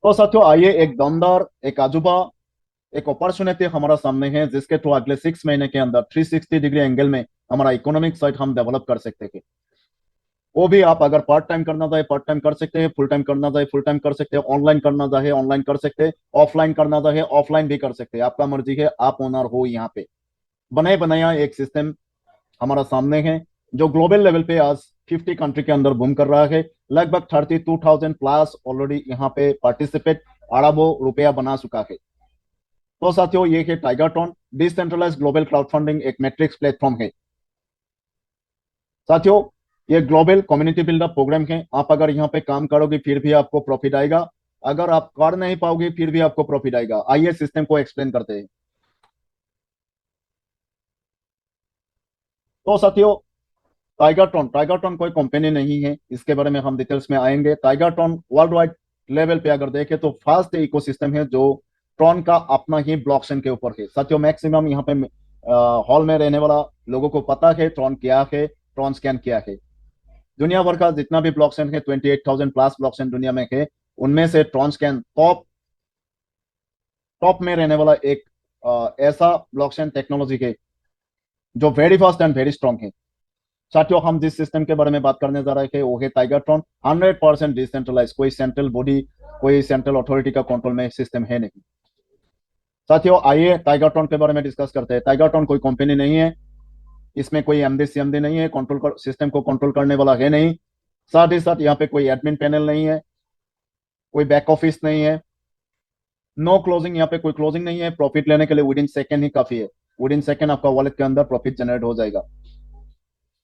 तो साथियों आइए एक दमदार, एक अजूबा, एक अपॉर्चुनिटी हमारा सामने है जिसके थ्रू अगले 6 महीने के अंदर 360 डिग्री एंगल में हमारा इकोनॉमिक साइट हम डेवलप कर सकते हैं। वो भी आप अगर पार्ट टाइम करना चाहे पार्ट टाइम कर सकते हैं, फुल टाइम करना चाहे फुल टाइम कर सकते हैं, ऑनलाइन करना चाहे ऑनलाइन कर सकते हैं, ऑफलाइन करना चाहे ऑफलाइन भी कर सकते हैं। आपका मर्जी है, आप ओनर हो। यहाँ पे बनाए बनाया एक सिस्टम हमारा सामने है जो ग्लोबल लेवल पे आज 50 कंट्री के अंदर बूम कर रहा है। लगभग 32,000 प्लस ऑलरेडी यहाँ पे पार्टिसिपेट अरबों रुपया बना चुका है। तो साथियों ये है टाइगरटॉन डिसेंट्रलाइज ग्लोबल क्राउड फंडिंग, एक मैट्रिक्स प्लेटफॉर्म है। साथियों ये ग्लोबल कम्युनिटी बिल्डर प्रोग्राम है। आप अगर यहाँ पे काम करोगे फिर भी आपको प्रॉफिट आएगा, अगर आप कर नहीं पाओगे फिर भी आपको प्रॉफिट आएगा। आइए सिस्टम को एक्सप्लेन करते हैं। तो साथियों टाइगरटॉन टाइगरटॉन कोई कंपनी नहीं है, इसके बारे में हम डिटेल्स में आएंगे। टाइगरटॉन वर्ल्ड वाइड लेवल पे अगर देखें तो फास्ट इकोसिस्टम है जो ट्रॉन का अपना ही ब्लॉकचेन के ऊपर है। साथियों मैक्सिमम यहाँ पे हॉल में रहने वाला लोगों को पता है ट्रॉन क्या है, ट्रॉन स्कैन क्या है। दुनिया भर का जितना भी ब्लॉकचेन है, 28,000 प्लस ब्लॉकचेन दुनिया में है, उनमें से ट्रॉन स्कैन टॉप टॉप में रहने वाला एक ऐसा ब्लॉकचेन टेक्नोलॉजी है जो very fast and very strong है। साथियों हम जिस सिस्टम के बारे में बात करने जा रहे थे वो है टाइगरट्रॉन। 100% डिसेंट्रलाइज, कोई सेंट्रल बॉडी, कोई सेंट्रल अथॉरिटी का कंट्रोल में सिस्टम है नहीं। साथियों आइए टाइगरट्रॉन के बारे में डिस्कस करते हैं। टाइगरट्रॉन कोई कंपनी नहीं है, इसमें कोई एमडी सीएमडी नहीं है, कंट्रोल कर, सिस्टम को कंट्रोल करने वाला है नहीं। साथ ही साथ यहाँ पे कोई एडमिन पैनल नहीं है, कोई बैक ऑफिस नहीं है, नो क्लोजिंग, यहाँ पे कोई क्लोजिंग नहीं है। प्रॉफिट लेने के लिए विद इन सेकेंड ही काफी है, विद इन सेकेंड आपका वॉलेट के अंदर प्रॉफिट जनरेट हो जाएगा।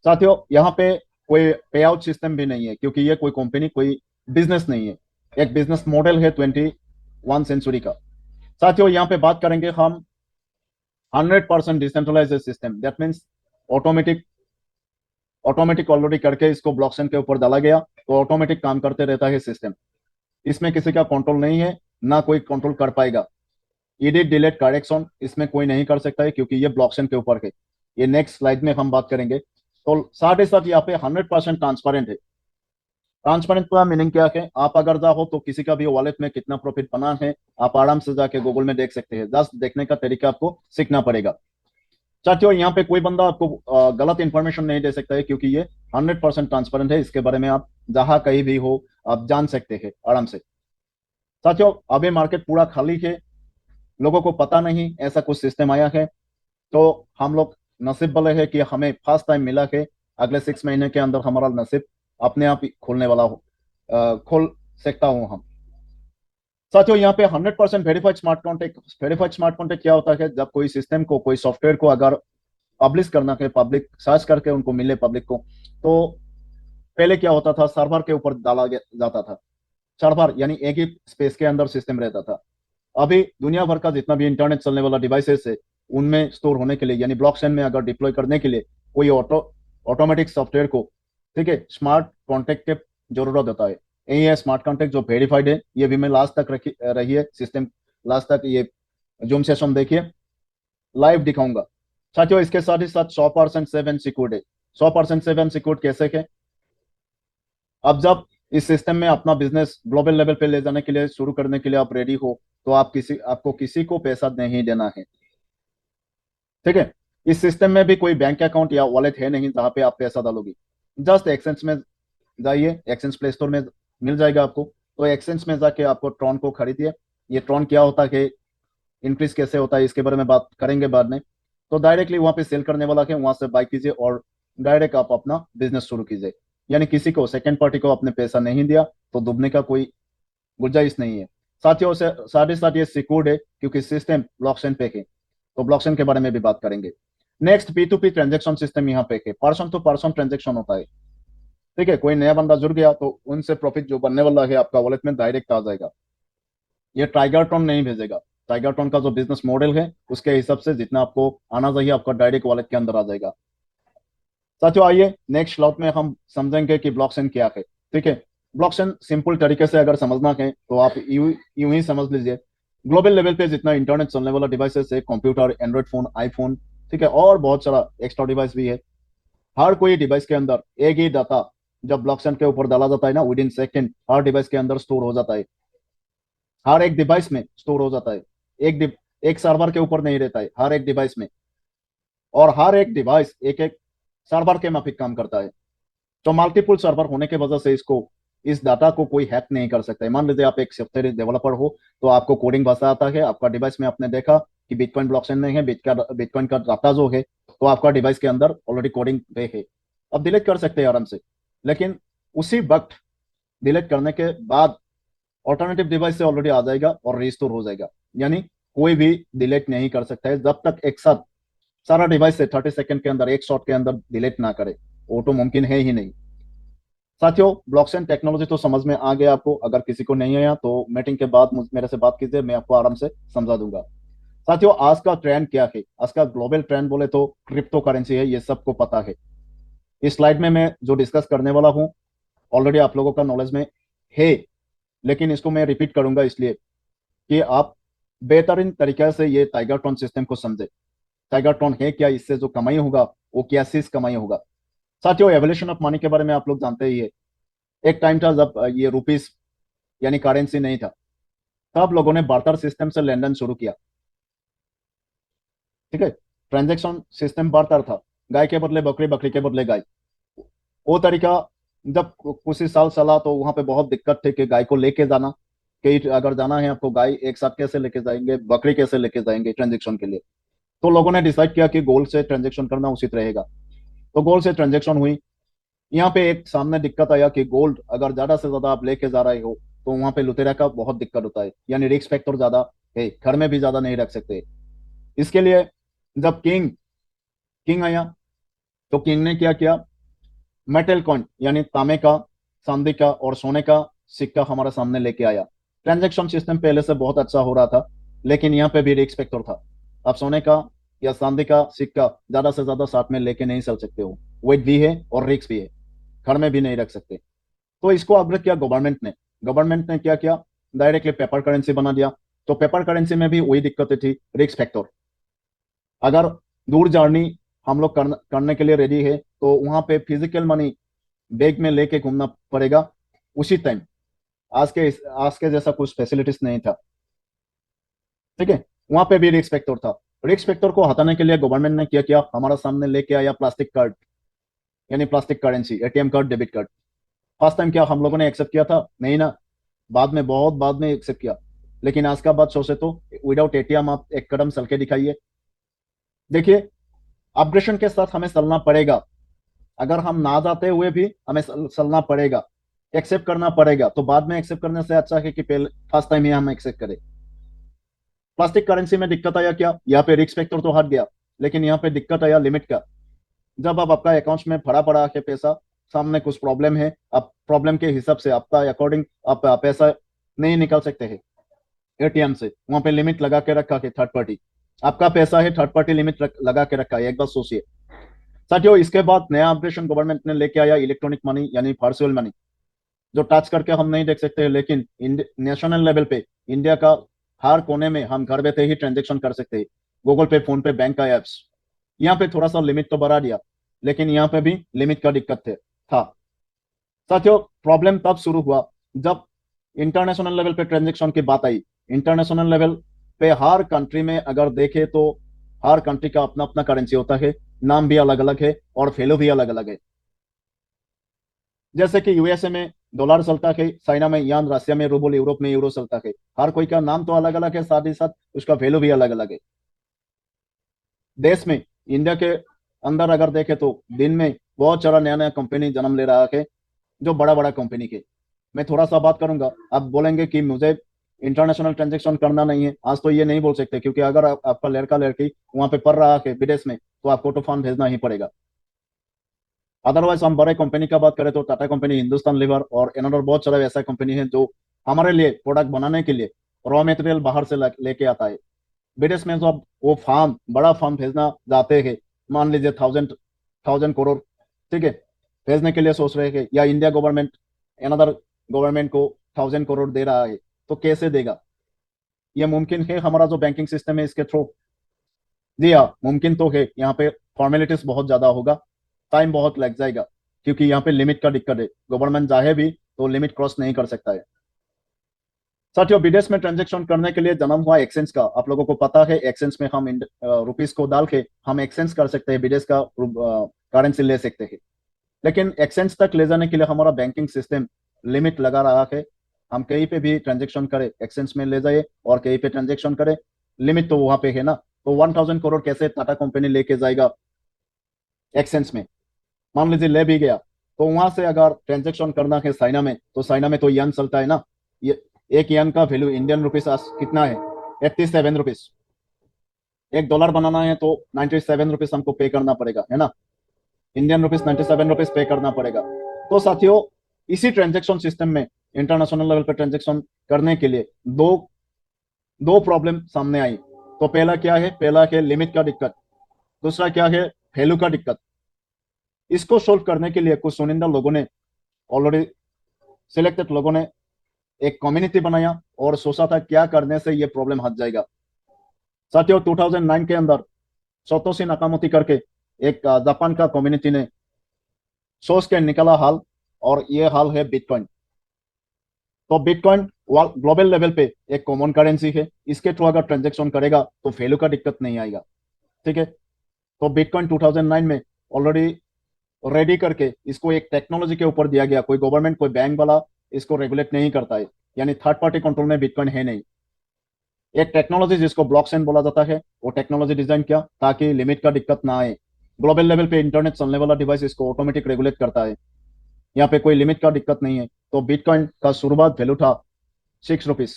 साथियों यहाँ पे कोई पे आउट सिस्टम भी नहीं है क्योंकि ये कोई कंपनी, कोई बिजनेस नहीं है, एक बिजनेस मॉडल है 21 सेंचुरी का। साथियों यहाँ पे बात करेंगे हम 100% decentralize system, that means automatic automatic already करके इसको ब्लॉकचेन के ऊपर डाला गया तो ऑटोमेटिक काम करते रहता है सिस्टम। इसमें किसी का कंट्रोल नहीं है, ना कोई कंट्रोल कर पाएगा। एडिट डिलीट करेक्शन इसमें कोई नहीं कर सकता है क्योंकि ये ब्लॉकचेन के ऊपर है। ये नेक्स्ट स्लाइड में हम बात करेंगे। तो साथ ही साथ यहाँ पे 100% ट्रांसपेरेंट है। ट्रांसपेरेंट का मीनिंग क्या है, आप अगर चाहो तो किसी का भी वॉलेट में कितना प्रॉफिट बना है आप आराम से जाके गूगल में देख सकते हैं। जस्ट देखने का तरीका आपको सीखना पड़ेगा। साथियों यहाँ पे कोई बंदा आपको गलत इंफॉर्मेशन नहीं दे सकता है क्योंकि ये 100% ट्रांसपेरेंट है। इसके बारे में आप जहां कहीं भी हो आप जान सकते हैं आराम से। साथियों अभी मार्केट पूरा खाली है, लोगों को पता नहीं ऐसा कुछ सिस्टम आया है। तो हम लोग नसीब वाले है कि हमें फर्स्ट टाइम मिला है। अगले 6 महीने के अंदर हमारा नसीब अपने आप ही खोलने वाला हो, खोल सकता हूँ हम। साथियों यहाँ पे 100% verified smart contact. Verified smart contact क्या होता है, जब कोई सिस्टम को, कोई सॉफ्टवेयर को अगर पब्लिश करना है, पब्लिक सर्च करके उनको मिले पब्लिक को, तो पहले क्या होता था, सर्वर के ऊपर डाला जाता था। सर्वर यानी एक ही स्पेस के अंदर सिस्टम रहता था। अभी दुनिया भर का जितना भी इंटरनेट चलने वाला डिवाइसेस है उनमें स्टोर होने के लिए यानी ब्लॉकचेन में अगर डिप्लॉय करने के लिए कोई ऑटोमेटिक सॉफ्टवेयर को, ठीक है, स्मार्ट कॉन्टेक्ट के जरूरत होता है। यही है स्मार्ट कॉन्टेक्ट जो वेरीफाइड है। ये भी मैं लास्ट तक रही है सिस्टम, लास्ट तक ये जूम सेशन देखिए, लाइव दिखाऊंगा। साथियों इसके साथ ही साथ 100% सेवन सिक्योर्ड है। 100% सेवन सिक्योर्ड कैसे है, अब जब इस सिस्टम में अपना बिजनेस ग्लोबल लेवल पे ले जाने के लिए, शुरू करने के लिए आप रेडी हो तो आपको किसी को पैसा नहीं देना है। ठीक है, इस सिस्टम में भी कोई बैंक अकाउंट या वॉलेट है नहीं जहाँ पे आप पैसा डालोगे। जस्ट एक्सचेंज में जाइए, एक्सचेंज प्ले स्टोर में मिल जाएगा आपको। तो एक्सचेंज में जाके आपको ट्रॉन को खरीदिए। ये ट्रॉन क्या होता है, इंक्रीज कैसे होता है, इसके बारे में बात करेंगे बाद में। तो डायरेक्टली वहां पे सेल करने वाला है, वहां से बाय कीजिए और डायरेक्ट आप अपना बिजनेस शुरू कीजिए। यानी किसी को, सेकंड पार्टी को आपने पैसा नहीं दिया तो डूबने का कोई गुंजाइश नहीं है। साथियों से साथ ही साथ ये सिक्योर्ड है क्योंकि सिस्टम ब्लॉकचेन पे है। तो ब्लॉकचेन के बारे में भी बात करेंगे। नेक्स्ट P2P ट्रांजेक्शन सिस्टम यहाँ पे है। पर्सन टू पर्सन ट्रांजेक्शन होता है। ठीक है, कोई नया बंदा जुड़ गया तो उनसे प्रॉफिट जो बनने वाला है आपका वॉलेट में डायरेक्ट आ जाएगा। ये टाइगरट्रॉन नहीं भेजेगा। टाइगरट्रॉन का जो बिजनेस मॉडल है उसके हिसाब से जितना आपको आना चाहिए आपका डायरेक्ट वॉलेट के अंदर आ जाएगा। साथियों आइए नेक्स्ट स्लॉट में हम समझेंगे कि ब्लॉकचेन क्या है। ठीक है, ब्लॉकचेन सिंपल तरीके से अगर समझना है तो आप यूं ही समझ लीजिए। ग्लोबल लेवल पे जितना इंटरनेट चलने वाला डिवाइसेस है, कंप्यूटर, एंड्रॉइड फोन, आईफोन, ठीक है, और बहुत सारा एक्स्ट्रा डिवाइस भी है, हर कोई डिवाइस के अंदर एक ही डाटा जब ब्लॉकचेन के ऊपर डाला जाता है ना, with in second her device के अंदर स्टोर हो जाता है। हर एक डिवाइस में स्टोर हो जाता है। एक सर्वर के ऊपर नहीं रहता है, हर एक डिवाइस में। और हर एक डिवाइस एक एक सर्वर के माफिक काम करता है। तो मल्टीपल सर्वर होने की वजह से इसको, इस डाटा को कोई हैक नहीं कर सकता है। मान लीजिए आप एक सॉफ्टवेयर डेवलपर हो, तो आपको कोडिंग भाषा आता है, आपका डिवाइस में आपने देखा कि बिटकॉइन ब्लॉकचेन में है, बिटकॉइन का डाटा जो है, तो आपका डिवाइस के अंदर ऑलरेडी कोडिंग पे है। अब डिलीट कर सकते हैं आराम से। लेकिन उसी वक्त डिलीट करने के बाद ऑल्टरनेटिव डिवाइस से ऑलरेडी आ जाएगा और रिस्टोर हो जाएगा। यानी कोई भी डिलीट नहीं कर सकता है जब तक एक साथ सारा डिवाइस से 30 सेकंड के अंदर, एक शॉट के अंदर डिलीट ना करे। वो तो मुमकिन है ही नहीं। साथियों, ब्लॉकचेन टेक्नोलॉजी तो समझ में आ गया आपको। अगर किसी को नहीं आया तो मीटिंग के बाद मेरे से बात कीजिए, मैं आपको आराम से समझा दूंगा। साथियों, आज का ट्रेंड क्या है? आज का ग्लोबल ट्रेंड बोले तो क्रिप्टो करेंसी है, ये सबको पता है। इस स्लाइड में मैं जो डिस्कस करने वाला हूँ ऑलरेडी आप लोगों का नॉलेज में है, लेकिन इसको मैं रिपीट करूंगा इसलिए कि आप बेहतरीन तरीके से ये टाइगर टोन सिस्टम को समझे। टाइगर टोन है क्या, इससे जो कमाई होगा वो क्या चीज कमाई होगा। साथियों, एवोल्यूशन ऑफ मनी के बारे में आप लोग जानते ही है। एक टाइम था जब ये रुपीस यानी करेंसी नहीं था, तब लोगों ने बार्टर सिस्टम से लेन देन शुरू किया। ठीक है, ट्रांजेक्शन सिस्टम बार्टर था, गाय के बदले बकरी, बकरी के बदले गाय। वो तरीका जब कुछ ही साल चला तो वहां पे बहुत दिक्कत थी कि गाय को लेके जाना, कहीं अगर जाना है आपको, गाय एक साथ कैसे लेके जाएंगे, बकरी कैसे लेके जाएंगे ट्रांजेक्शन के लिए। तो लोगों ने डिसाइड किया कि गोल्ड से ट्रांजेक्शन करना उचित रहेगा। तो गोल्ड से ट्रांजेक्शन हुई। यहाँ पे एक सामने दिक्कत आया कि गोल्ड अगर ज्यादा से ज्यादा आप लेके जा रहे हो तो वहां पे लुटेरा का बहुत दिक्कत होता है, यानी रिस्क फैक्टर ज्यादा है, घर में भी ज्यादा नहीं रख सकते। इसके लिए जब किंग किंग आया, तो किंग ने क्या किया, मेटल कॉइन यानी तांबे का, चांदी का और सोने का सिक्का हमारे सामने लेके आया। ट्रांजैक्शन सिस्टम पहले से बहुत अच्छा हो रहा था, लेकिन यहाँ पे भी रिस्क फैक्टर था। आप सोने का या चांदी का सिक्का ज्यादा से ज्यादा साथ में लेके नहीं चल सकते हो, वेट भी है और रिस्क भी है, घर में भी नहीं रख सकते। तो इसको अपग्रेड किया गवर्नमेंट ने क्या किया, डायरेक्टली पेपर करेंसी बना दिया। तो पेपर करेंसी में भी वही दिक्कतें थी, रिस्क फैक्टर। अगर दूर जर्नी हम लोग करने के लिए रेडी है तो वहां पे फिजिकल मनी बैग में लेके घूमना पड़ेगा उसी टाइम। आज के आज के जैसा कुछ फैसिलिटीज नहीं था। ठीक है, वहां पे भी रिस्क फैक्टर था। रिस्क फैक्टर को हटाने के लिए गवर्नमेंट ने क्या किया, हमारा सामने लेके आया प्लास्टिक कार्ड, यानी plastic currency, ATM card, debit card. First time क्या हम लोगों ने एक्सेप्ट किया था? नहीं ना, बाद में, बहुत बाद में एक्सेप्ट किया। लेकिन आज का बात सोचे तो विदाउट एटीएम आप एक कदम चल के दिखाइए। देखिए, अपग्रेडेशन के साथ हमें चलना पड़ेगा। अगर हम ना जाते हुए भी हमें चलना पड़ेगा, एक्सेप्ट करना पड़ेगा। तो बाद में एक्सेप्ट करने से अच्छा है कि पहले फर्स्ट टाइम ही हम एक्सेप्ट करें। प्लास्टिक करेंसी में दिक्कत आया क्या, यहाँ पे रिस्क फैक्टर तो हट गया, लेकिन यहाँ पे दिक्कत आया लिमिट का। जब अब आपका अकाउंट में भरा पड़ा है पैसा, सामने कुछ प्रॉब्लम है, आप प्रॉब्लम के हिसाब से आपका अकॉर्डिंग आप पैसा नहीं निकाल सकते हैं एटीएम से। वहां पे लिमिट लगा के रखा है थर्ड पार्टी, आपका पैसा है, थर्ड पार्टी लिमिट लगा के रखा है। एक बार सोचिए साथियों, इसके बाद नया अपडेशन गवर्नमेंट ने लेके आया इलेक्ट्रॉनिक मनी यानी वर्चुअल मनी, जो टच करके हम नहीं देख सकते, लेकिन नेशनल लेवल पे इंडिया का हर कोने में हम घर बैठे ही ट्रांजेक्शन कर सकते हैं। गूगल पे, फोन पे, बैंक का एप्स। यहाँ पे थोड़ा सा लिमिट तो बढ़ा दिया, लेकिन यहाँ पे भी लिमिट का दिक्कत था। साथियों, प्रॉब्लम तब शुरू हुआ जब इंटरनेशनल लेवल पे ट्रांजेक्शन की बात आई। इंटरनेशनल लेवल पे हर कंट्री में अगर देखे तो हर कंट्री का अपना अपना करेंसी होता है, नाम भी अलग अलग है और वैल्यू भी अलग अलग है। जैसे कि यूएसए में डॉलर चलता है, चाइना में यान, रशिया में रूबल, यूरोप में यूरो चलता है। हर कोई का नाम तो अलग अलग है, साथ ही साथ उसका वैल्यू भी अलग अलग है। देश में, इंडिया के अंदर अगर देखे तो दिन में बहुत सारा नया नया कंपनी जन्म ले रहा है, जो बड़ा बड़ा कंपनी के। मैं थोड़ा सा बात करूंगा, आप बोलेंगे कि मुझे इंटरनेशनल ट्रांजेक्शन करना नहीं है। आज तो ये नहीं बोल सकते, क्योंकि अगर आपका लड़का लड़की वहां पे पढ़ रहा है विदेश में, तो आपको तो फंड भेजना ही पड़ेगा। अदरवाइज हम बड़े कंपनी का बात करें तो टाटा कंपनी, हिंदुस्तान लीवर और एनअदर बहुत सारा ऐसा कंपनी है जो हमारे लिए प्रोडक्ट बनाने के लिए रॉ मटेरियल बाहर से लेके आता है। विदेश में जब वो फार्म, बड़ा फार्म भेजना जाते हैं, मान लीजिए थाउजेंड थाउजेंड करोड़, ठीक है, भेजने के लिए सोच रहे हैं, या इंडिया गवर्नमेंट अनदर गवर्नमेंट को 1000 करोड़ दे रहा है, तो कैसे देगा? ये मुमकिन है हमारा जो बैंकिंग सिस्टम है इसके थ्रू? जी हाँ, मुमकिन तो है। यहाँ पे फॉर्मेलिटीज बहुत ज्यादा होगा, टाइम बहुत लग जाएगा, क्योंकि यहाँ पे लिमिट का दिक्कत है। गवर्नमेंट चाहे भी तो लिमिट क्रॉस नहीं कर सकता है। साथियों, विदेश में ट्रांजेक्शन करने के लिए जन्म हुआ एक्सचेंज का आप लोगों को पता है। एक्सचेंज में हम रुपीस को डाल के हम एक्सचेंज कर सकते हैं, विदेश का करेंसी ले सकते हैं। लेकिन एक्सचेंज तक ले जाने के लिए हमारा बैंकिंग सिस्टम लिमिट लगा रहा है। हम कहीं पे भी ट्रांजेक्शन करें, एक्सचेंज में ले जाए और कहीं पे ट्रांजेक्शन करें, लिमिट तो वहां पे है ना। तो 1000 करोड़ कैसे टाटा कंपनी लेके जाएगा एक्सचेंज में? मान लीजिए ले भी गया, तो वहां से अगर ट्रांजेक्शन करना है चाइना में, तो चाइना में तो यन चलता है ना। ये एक यन का वैल्यू इंडियन रुपीस आज कितना है? 87 रुपीस। $1 बनाना है तो 97 रुपीस हमको पे करना पड़ेगा, है ना। इंडियन रुपीस 97 रुपीस पे करना पड़ेगा। तो साथियों, इसी ट्रांजेक्शन सिस्टम में इंटरनेशनल लेवल पर ट्रांजेक्शन करने के लिए दो दो प्रॉब्लम सामने आई। तो पहला क्या है? पहला है लिमिट का दिक्कत। दूसरा क्या है? वैल्यू का दिक्कत। इसको सोल्व करने के लिए कुछ चुनिंदा लोगों ने, ऑलरेडी सिलेक्टेड लोगों ने एक कम्युनिटी बनाया और सोचा था क्या करने से ये प्रॉब्लम हट जाएगा। साथियों, 2009 के अंदर सतोशी नाकामोटो करके एक जापान का कम्युनिटी ने सोच के निकाला हाल, और ये हाल है बिटकॉइन। तो बिटकॉइन ग्लोबल लेवल पे एक कॉमन करेंसी है। इसके थ्रू अगर ट्रांजेक्शन करेगा तो वैल्यू का दिक्कत नहीं आएगा। ठीक है। तो बिटकॉइन 2009 में ऑलरेडी रेडी करके इसको एक टेक्नोलॉजी के ऊपर दिया गया। कोई गवर्नमेंट, कोई बैंक वाला इसको रेगुलेट नहीं करता है, यानी थर्ड पार्टी कंट्रोल में बिटकॉइन है नहीं। एक टेक्नोलॉजी जिसको ब्लॉकचेन बोला जाता है, वो टेक्नोलॉजी डिजाइन किया ताकि लिमिट का दिक्कत ना आए। ग्लोबल लेवल पे इंटरनेट चलने वाला डिवाइस इसको ऑटोमेटिक रेगुलेट करता है। यहाँ पे कोई लिमिट का दिक्कत नहीं है। तो बिटकॉइन का शुरुआत वैल्यू था 6 रुपीस।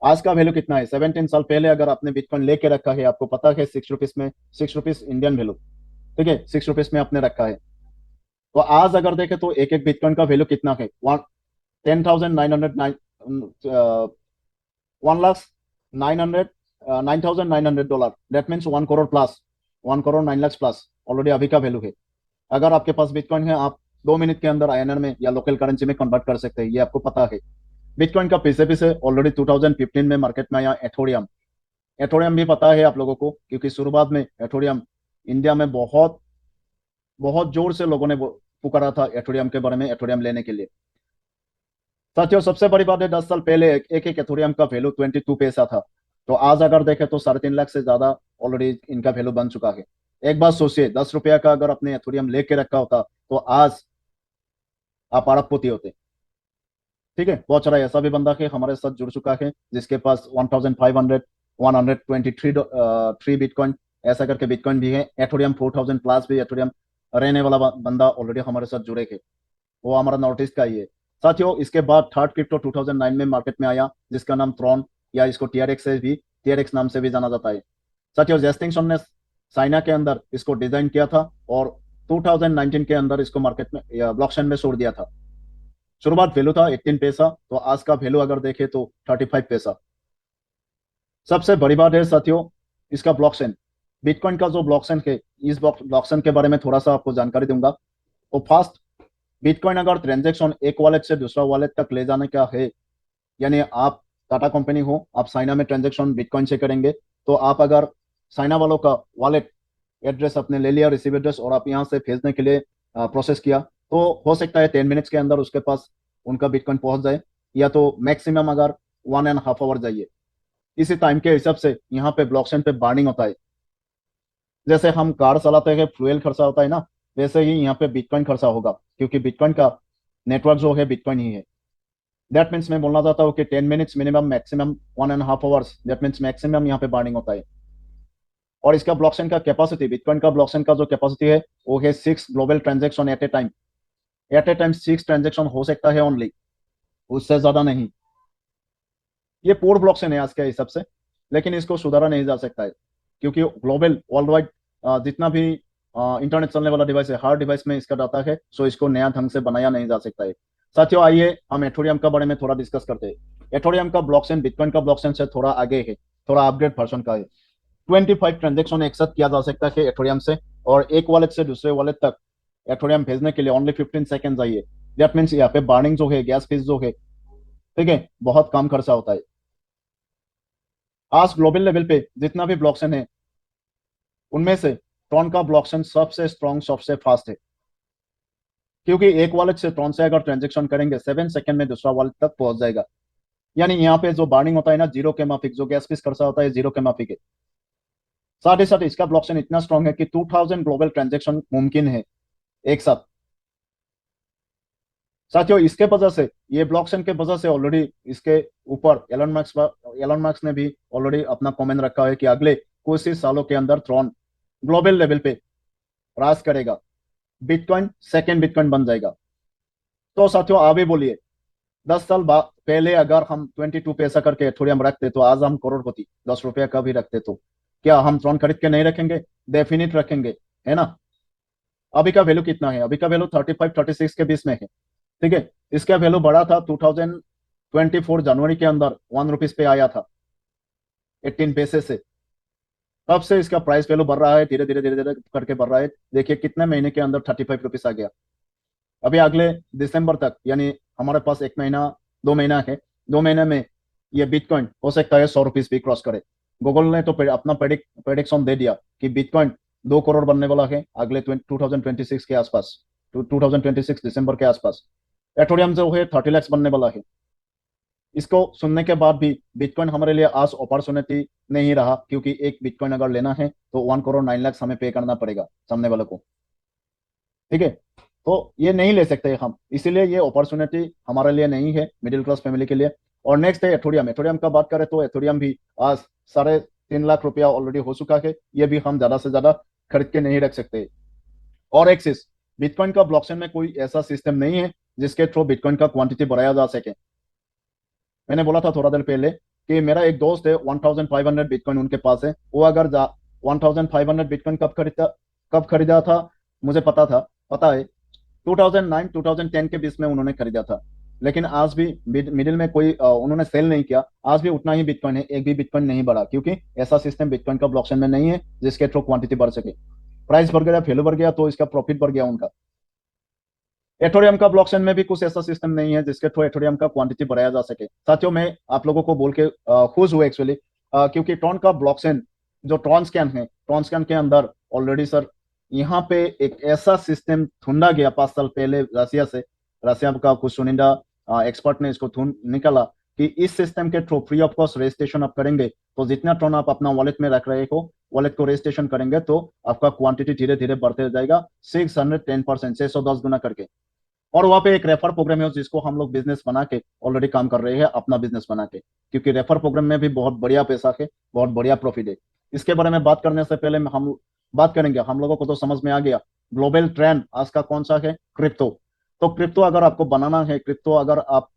आज का वैल्यू कितना है? 17 साल पहले अगर आपने बिटकॉइन लेके रखा है, आपको पता है 6 रुपीस में, 6 रुपीस इंडियन वैल्यू, ठीक है, 6 रुपीस में आपने रखा है। तो आज अगर देखें तो एक एक बिटकॉइन का वैल्यू कितना है? 10,909, 1,900,900 $9,900। That means 1 crore plus, 1 crore 9 lakh plus already अभी का वैल्यू है। अगर आपके पास बिटकॉइन है, आप 2 मिनट के अंदर आईएनआर में या लोकल करेंसी में कन्वर्ट कर सकते हैं, ये आपको पता है। बिटकॉइन का पीछे पीछे ऑलरेडी 2015 में मार्केट में आया एथोरियम। एथोरियम भी पता है आप लोगों को, क्योंकि शुरुआत में एथोरियम इंडिया में बहुत बहुत जोर से लोगों ने पुकारा था एथोरियम के बारे में, एथोरियम लेने के लिए। साथियों, सबसे बड़ी बात है, 10 साल पहले एक एक एथोरियम का वैल्यू 22 पैसा था। तो आज अगर देखें तो 3.5 लाख से ज्यादा ऑलरेडी इनका वैल्यू बन चुका है। एक बात सोचिए, 10 रुपया का अगर अपने एथोरियम लेके रखा होता तो आज आप अरबपति होते। ठीक है। बहुत सारा ऐसा भी बंदा है हमारे साथ जुड़ चुका है जिसके पास 1,500 123 थ्री बिटकॉइन ऐसा करके बिटकॉइन भी है। एथोरियम 4,000 प्लस भी एथोरियम रहने वाला बंदा ऑलरेडी हमारे साथ जुड़े है। वो हमारा नॉर्थ ईस्ट का ही है। साथियों, इसके बाद थर्ड क्रिप्टो 2009 में मार्केट में आया, जिसका नाम ट्रॉन, या इसको टीआरएक्स से भी, टीआरएक्स नाम से भी जाना जाता है। साथियों, जेस्टिंगसन ने चाइना के अंदर इसको डिजाइन किया था और 2019 के अंदर इसको मार्केट में या ब्लॉकचेन में छोड़ दिया था। शुरुआत वैल्यू था 18 पैसा, तो आज का वैल्यू अगर देखें तो 35 पैसा। सबसे बड़ी बात है साथियों, इसका ब्लॉकचेन, बिटकॉइन का जो ब्लॉकचेन है, इस ब्लॉकचेन के बारे में थोड़ा सा आपको जानकारी दूंगा। तो फास्ट बिटकॉइन अगर ट्रांजेक्शन एक वॉलेट से दूसरा वॉलेट तक ले जाने का है, यानी आप टाटा कंपनी हो, आप चाइना में ट्रांजेक्शन बिटकॉइन से करेंगे, तो आप अगर चाइना वालों का वॉलेट एड्रेस आपने ले लिया, रिसीव एड्रेस, और आप यहाँ से भेजने के लिए प्रोसेस किया, तो हो सकता है 10 मिनट्स के अंदर उसके पास उनका बिटकॉइन पहुंच जाए, या तो मैक्सिमम अगर 1.5 आवर जाइए। इसी टाइम के हिसाब से यहाँ पे ब्लॉकचेन पे बार्निंग होता है। जैसे हम कार चलाते हैं, फ्यूल खर्चा होता है ना, वैसे ही यहाँ पे बिटकॉइन खर्चा होगा, क्योंकि बिटकॉइन का नेटवर्क जो है बिटकॉइन ही है। दैट मीन्स मैं बोलना चाहता हूँ कि 10 minutes minimum, maximum 1.5 hours, that means maximum यहाँ पे बार्निंग होता है। और इसका ब्लॉकचेन का कैपेसिटी, बिटकॉइन का ब्लॉकचेन का जो कैपेसिटी है, वो है 6 global transaction at a time. At a time 6 transaction हो सकता है ओनली, उससे ज्यादा नहीं। ये पूर्ण ब्लॉकचेन है आज के हिसाब से, लेकिन इसको सुधारा नहीं जा सकता है, क्योंकि ग्लोबल वर्ल्ड वाइड जितना भी इंटरनेट चलने वाला डिवाइस है, हर डिवाइस में इसका डाटा है, सो इसको नया ढंग से बनाया नहीं जा सकता है। साथियों, आइए हम एथोरियम का बारे में थोड़ा डिस्कस करते हैं। एथोरियम का ब्लॉकचेन बिटकॉइन का ब्लॉकचेन से थोड़ा आगे है, थोड़ा अपग्रेड वर्जन का है। 25 ट्रांजेक्शन एक साथ किया जा सकता है एथोरियम से, और एक वॉलेट से दूसरे वॉलेट तक एथोरियम भेजने के लिए ओनली 15 सेकेंड चाहिए। दैट मीन्स यहाँ पे बार्निंग जो है, गैस फीस जो है, ठीक है, बहुत कम खर्चा होता है। आज ग्लोबल लेवल पे जितना भी ब्लॉकचेन है, उनमें से ट्रॉन का ब्लॉकचेन सबसे स्ट्रॉन्ग, सबसे फास्ट है, क्योंकि एक वॉलेट से ट्रॉन से अगर ट्रांजेक्शन करेंगे 7 सेकंड में दूसरा वॉलेट तक पहुंच जाएगा। यानी यहाँ पे जो बार्निंग होता है ना, जीरो के माफिक, जो गैस फिस खर्चा होता है जीरो के माफिक है। साथ ही साथ इसका ब्लॉकचेन इतना स्ट्रांग है कि 2000 ग्लोबल ट्रांजेक्शन मुमकिन है एक साथ। साथियों, इसके वजह से, ये ब्लॉकचेन के वजह से ऑलरेडी इसके ऊपर एलन मार्क्स ने भी ऑलरेडी अपना कमेंट रखा है कि अगले कुछ ही सालों के अंदर ट्रॉन ग्लोबल लेवल पे राज करेगा, बिटकॉइन सेकेंड बिटकॉइन बन जाएगा। तो साथियों, आप भी बोलिए, 10 साल बाद पहले अगर हम 22 पैसा करके एथोरियम रखते तो आज हम करोड़पति, 10 रुपया का भी रखते तो क्या हम ट्रॉन खरीद के नहीं रखेंगे? डेफिनेट रखेंगे, है ना। अभी का वैल्यू कितना है? अभी का वैल्यू 35-36 के बीच में है। ठीक है, इसका वैल्यू बढ़ा था 2024 जनवरी के अंदर, ₹1 पे आया था 18 पैसे से। तब से इसका प्राइस वैल्यू बढ़ रहा है, धीरे धीरे धीरे धीरे करके बढ़ रहा है। देखिए कितने महीने के अंदर ₹35 आ गया। अभी अगले दिसंबर तक, यानी हमारे पास 1 महीना 2 महीना है, 2 महीने में ये बिटकॉइन हो सकता है ₹100 भी क्रॉस करे। गूगल ने तो अपना प्रेडिक्शन दे दिया कि बिटकॉइन 2 करोड़ बनने वाला है अगले 2026 के आसपास, 2026 दिसंबर के आसपास। एथोरियम जो है 30 लाख बनने वाला है। इसको सुनने के बाद भी बिटकॉइन हमारे लिए आज अपॉर्चुनिटी नहीं रहा, क्योंकि एक बिटकॉइन अगर लेना है तो 1 करोड़ 9 लाख हमें पे करना पड़ेगा सामने वालों को। ठीक है, तो ये नहीं ले सकते हम, इसीलिए ये अपॉर्चुनिटी हमारे लिए नहीं है, मिडिल क्लास फैमिली के लिए। और नेक्स्ट है एथोरियम। एथोरियम का बात करें तो एथोरियम भी आज 3.5 लाख ऑलरेडी हो चुका है। ये भी हम ज्यादा से ज्यादा खरीद के नहीं रख सकते। और एक चीज, बिटकॉइन का ब्लॉकचेन में कोई ऐसा सिस्टम नहीं है जिसके थ्रू बिटकॉइन का क्वांटिटी बढ़ाया जा सके। मैंने बोला था थोड़ा देर पहले कि मेरा एक दोस्त है, 1500 बिटकॉइन उनके पास है। वो अगर 1500 बिटकॉइन कब खरीदा था मुझे पता है 2009 2010 के बीच में उन्होंने खरीदा था। लेकिन आज भी मिडिल में कोई उन्होंने सेल नहीं किया। आज भी उतना ही बिटकॉइन है, एक भी बिटकॉइन नहीं बढ़ा, क्योंकि ऐसा सिस्टम बिटकॉइन का ब्लॉकचेन में नहीं है जिसके थ्रू क्वांटिटी बढ़ सके। प्राइस बढ़ गया, वैल्यू बढ़ गया, तो इसका प्रॉफिट बढ़ गया उनका। एथोरियम का ब्लॉकचेन में भी कुछ ऐसा सिस्टम नहीं है जिसके थ्रू एथोरियम का क्वांटिटी बढ़ाया जा सके। साथियों, मैं आप लोगों को बोल के खुश हुआ एक्चुअली, क्योंकि ट्रॉन का ब्लॉकचेन, जो ट्रॉन स्कैन है, ट्रॉन स्कैन के अंदर ऑलरेडी सर यहाँ पे एक ऐसा सिस्टम ढूंढा गया 5 साल पहले रसिया से। रसिया का कुछ चुनिंदा एक्सपर्ट ने इसको ढूंढ निकाला कि इस सिस्टम के through free of cost registration आप करेंगे तो जितना ट्रॉन आप अपना वॉलेट में रख रहे हो, वॉलेट को रजिस्ट्रेशन करेंगे तो आपका क्वांटिटी धीरे धीरे बढ़ते जाएगा 610%, 610 गुना करके। और वहाँ पे एक रेफर प्रोग्राम है जिसको हम लोग बिजनेस बना के ऑलरेडी काम कर रहे हैं, अपना बिजनेस बना के, क्योंकि रेफर प्रोग्राम में भी बहुत बढ़िया पैसा है, बहुत बढ़िया प्रॉफिट है। इसके बारे में बात करने से पहले हम बात करेंगे, हम लोगों को तो समझ में आ गया ग्लोबल ट्रेंड आज का कौन सा है, क्रिप्टो। तो क्रिप्टो अगर आपको बनाना है, क्रिप्टो अगर आप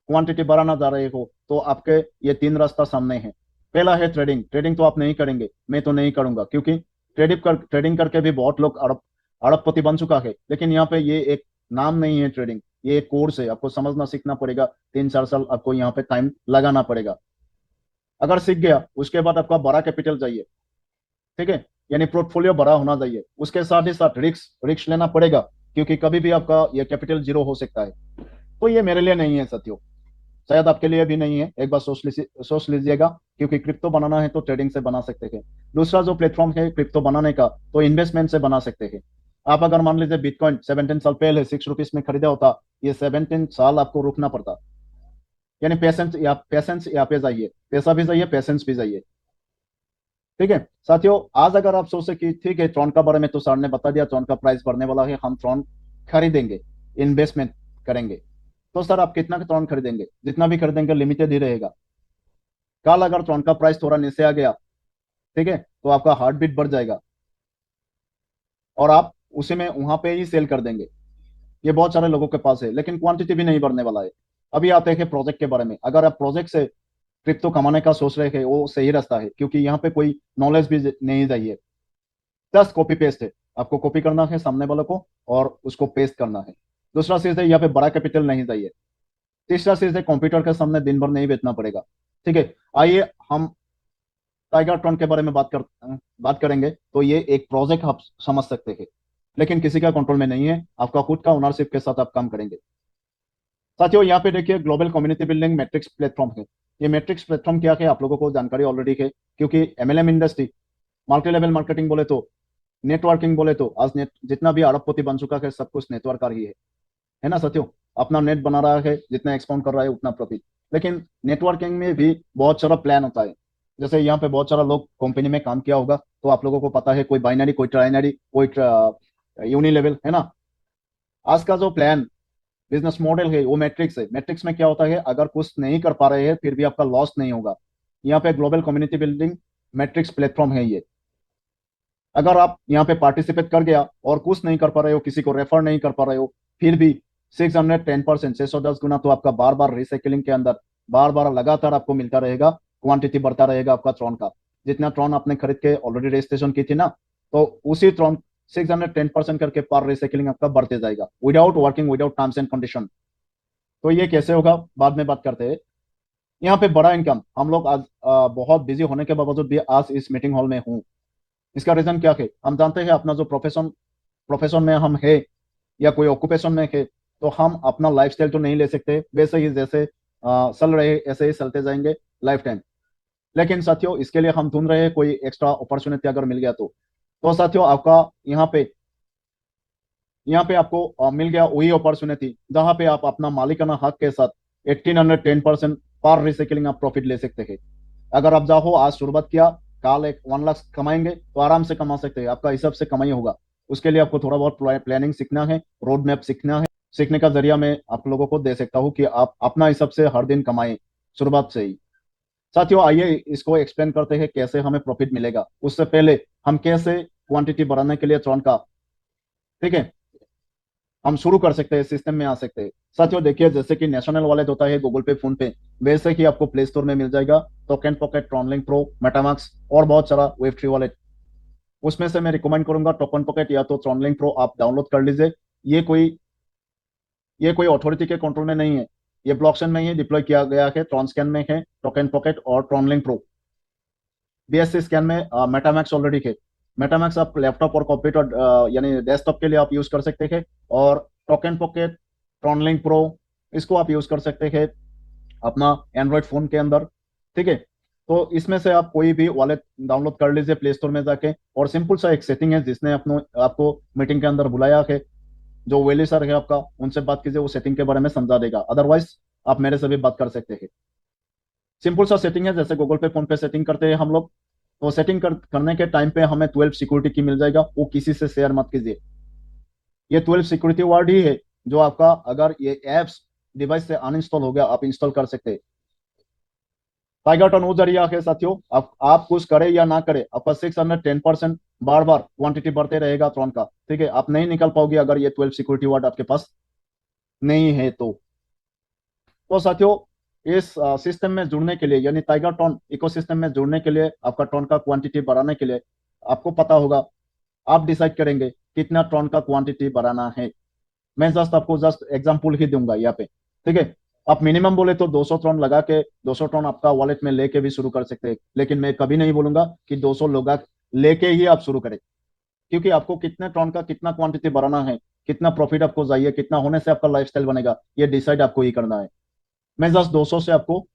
क्वांटिटी बढ़ाना जा रहे हो, तो आपके ये 3 रास्ता सामने है। पहला है ट्रेडिंग। ट्रेडिंग तो आप नहीं करेंगे, मैं तो नहीं करूंगा, क्योंकि ट्रेडिंग करके भी बहुत लोग अरबपति बन चुका है। लेकिन यहाँ पे ये एक नाम नहीं है ट्रेडिंग, ये एक कोर्स है, आपको समझना सीखना पड़ेगा। 3-4 साल आपको यहाँ पे टाइम लगाना पड़ेगा। अगर सीख गया, उसके बाद आपका बड़ा कैपिटल चाहिए। ठीक है, यानी पोर्टफोलियो बड़ा होना चाहिए। उसके साथ ही साथ रिस्क रिस्क लेना पड़ेगा, क्योंकि कभी भी आपका ये कैपिटल जीरो हो सकता है। तो ये मेरे लिए नहीं है साथियों, शायद आपके लिए भी नहीं है। एक बार सोच लीजिएगा, क्योंकि क्रिप्टो बनाना है तो ट्रेडिंग से बना सकते हैं। दूसरा जो प्लेटफॉर्म है क्रिप्टो बनाने का, तो इन्वेस्टमेंट से बना सकते हैं। आप अगर मान लीजिए बिटकॉइन 17 साल पहले ₹6 में खरीदा होता, ये 17 साल आपको रुकना पड़ता। यानी पेशेंस यहाँ पे चाहिए, पैसा भी चाहिए, पेशेंस भी चाहिए। ठीक है साथियों, आज अगर आप सोचे कि ठीक है ट्रॉन का बारे में तो सर ने बता दिया, ट्रॉन का प्राइस बढ़ने वाला है, हम ट्रॉन खरीदेंगे, इन्वेस्टमेंट करेंगे, तो सर आप कितना ट्रॉन खरीदेंगे? जितना भी खरीदेंगे लिमिटेड ही रहेगा। कल अगर ट्रॉन का प्राइस थोड़ा नीचे आ गया, ठीक है, तो आपका हार्ट बीट बढ़ जाएगा और आप उसी में वहां पे ही सेल कर देंगे। ये बहुत सारे लोगों के पास है, लेकिन क्वांटिटी भी नहीं बढ़ने वाला है। अभी आते हैं प्रोजेक्ट के बारे में। अगर आप प्रोजेक्ट से क्रिप्टो कमाने का सोच रहे हैं, वो सही रास्ता है, क्योंकि यहाँ पे कोई नॉलेज भी नहीं चाहिए, जस्ट कॉपी पेस्ट है। आपको कॉपी करना है सामने वालों को और उसको पेस्ट करना है। दूसरा चीज है, यहाँ पे बड़ा कैपिटल नहीं चाहिए। तीसरा चीज है, कंप्यूटर के सामने दिन भर नहीं बैठना पड़ेगा। ठीक है, आइए हम टाइगर ट्रॉन के बारे में बात करेंगे। तो ये एक प्रोजेक्ट आप समझ सकते हैं, लेकिन किसी का कंट्रोल में नहीं है, आपका खुद का ओनरशिप के साथ आप काम करेंगे। साथियों, यहाँ पे देखिए global community building matrix platform है। ये मैट्रिक्स प्लेटफॉर्म क्या है आप लोगों को जानकारी ऑलरेडी है, क्योंकि MLM industry, multi level marketing बोले तो, नेटवर्किंग बोले तो, आज नेट जितना भी अरबपति बन चुका है सब कुछ नेटवर्क का ही है ना साथियों। अपना नेट बना रहा है, जितना एक्सपाउंड कर रहा है उतना प्रॉफिट। लेकिन नेटवर्किंग में भी बहुत सारा प्लान होता है। जैसे यहाँ पे बहुत सारा लोग कंपनी में काम किया होगा, तो आप लोगों को पता है, कोई बाइनरी, कोई ट्राइनरी, कोई यूनिलेवल, है ना। आज का जो प्लान बिजनेस मॉडल है वो मैट्रिक्स है। मैट्रिक्स में क्या होता है, अगर कुछ नहीं कर पा रहे हैं फिर भी आपका लॉस नहीं होगा। यहाँ पे global community building matrix platform है ये। अगर आप यहाँ पे पार्टिसिपेट कर गया और कुछ नहीं कर पा रहे हो, किसी को रेफर नहीं कर पा रहे हो, फिर भी 610%, 610 गुना तो आपका बार बार रिसाइकलिंग के अंदर बार बार लगातार आपको मिलता रहेगा। क्वांटिटी बढ़ता रहेगा आपका ट्रॉन का। जितना ट्रॉन आपने खरीद के ऑलरेडी रजिस्ट्रेशन की थी ना, तो उसी ट्रॉन 610% करके पर रिसाइकलिंग आपका बढ़ते जाएगा, without working, without terms and condition. तो ये कैसे होगा बाद में बात करते हैं। यहाँ पे बड़ा इनकम, हम लोग आज बहुत बिजी होने के बावजूद भी आज इस मीटिंग हॉल में हूँ। इसका रीजन क्या है, हम जानते हैं अपना जो प्रोफेशन प्रोफेशन में हम है या कोई ऑक्यूपेशन में है, तो हम अपना लाइफस्टाइल तो नहीं ले सकते वैसे ही जैसे चल रहे ऐसे ही चलते जाएंगे लाइफ टाइम। लेकिन साथियों, इसके लिए हम ढूंढ रहे हैं कोई एक्स्ट्रा अपॉर्चुनिटी अगर मिल गया तो साथियों आपका यहाँ पे आपको मिल गया वही अपॉर्चुनिटी जहां पे आप अपना मालिकाना हक के साथ 1810% पर रिसाइकलिंग आप प्रॉफिट ले सकते हैं। अगर आप चाहो आज शुरुआत किया, कल एक 1 लाख कमाएंगे तो आराम से कमा सकते हैं, आपका हिसाब से कमाई होगा। उसके लिए आपको थोड़ा बहुत प्लानिंग सीखना है, रोड मैप सीखना है। सीखने का जरिया मैं आप लोगों को दे सकता हूँ कि आप अपना हिसाब से हर दिन कमाएं शुरुआत से ही। साथियों आइए इसको एक्सप्लेन करते हैं कैसे हमें प्रॉफिट मिलेगा। उससे पहले हम कैसे क्वांटिटी बढ़ाने के लिए ट्रॉन का, ठीक है, हम शुरू कर सकते हैं, सिस्टम में आ सकते हैं। साथियों देखिए, जैसे कि नेशनल वॉलेट होता है गूगल पे, फोन पे, वैसे ही आपको प्ले स्टोर में मिल जाएगा टोकन पॉकेट, ट्रॉनलिंक प्रो, मेटामाक्स और बहुत सारा वेब थ्री वॉलेट। उसमें से मैं रिकमेंड करूंगा टोकन पॉकेट या तो ट्रॉनलिंक प्रो आप डाउनलोड कर लीजिए। ये कोई ये कोई अथॉरिटी के कंट्रोल में नहीं है, ये ब्लॉकचेन में ही डिप्लॉय किया गया है। ट्रॉनस्कैन में है टोकन पॉकेट और ट्रॉनलिंक प्रो। बीएससी स्कैन में मेटामैक्स ऑलरेडी है। मेटामैक्स आप लैपटॉप और कंप्यूटर यानी डेस्कटॉप के लिए आप यूज कर सकते हैं। और टोकन पॉकेट, ट्रॉनलिंक प्रो, इसको आप यूज कर सकते हैं अपना एंड्रॉयड फोन के अंदर, ठीक है। तो इसमें से आप कोई भी वॉलेट डाउनलोड कर लीजिए प्ले स्टोर में जाके, और सिंपल सा एक सेटिंग है जिसने अपनो आपको मीटिंग के अंदर बुलाया है, जो वेली सर है आपका, उनसे बात कीजिए, वो सेटिंग के बारे में समझा देगा। अदरवाइज आप मेरे से भी बात कर सकते हैं। सिंपल सा सेटिंग है, जैसे गूगल पे, फोन पे सेटिंग करते हैं हम लोग। तो सेटिंग करने के टाइम पे हमें 12 सिक्योरिटी की मिल जाएगा, वो किसी से शेयर मत कीजिए। ये 12 सिक्योरिटी वर्ड ही है जो आपका, अगर ये एप्स डिवाइस से अनइंस्टॉल हो गया, आप इंस्टॉल कर सकते हैं। टाइगर टर्न वो जरिया है साथियों, आप कुछ करे या ना करे, आपका 610% बार बार क्वांटिटी बढ़ते रहेगा ट्रॉन का, ठीक है। आप नहीं निकल पाओगे अगर ये 12 सिक्योरिटी वर्ड आपके पास नहीं है तो साथियों, इस सिस्टम में जुड़ने के लिए, यानी टाइगर टोन इकोसिस्टम में जुड़ने के लिए, आपका टोन का क्वांटिटी बढ़ाने के लिए, आपको पता होगा, आप डिसाइड करेंगे कितना टोन का क्वांटिटी बढ़ाना है। मैं आपको जस्ट एग्जांपल ही दूंगा यहाँ पे, ठीक है। आप मिनिमम बोले तो 200 टन लगा के 200 टन आपका वॉलेट में लेके भी शुरू कर सकते हैं, लेकिन मैं कभी नहीं बोलूंगा कि 200 लोग लेके ही आप शुरू करें, क्योंकि आपको कितने टन का कितना क्वांटिटी बढ़ाना है, कितना प्रॉफिट आपको चाहिए, कितना होने से आपका लाइफस्टाइल बनेगा, ये डिसाइड आपको ही करना है। मैं जस्ट 200 से आपको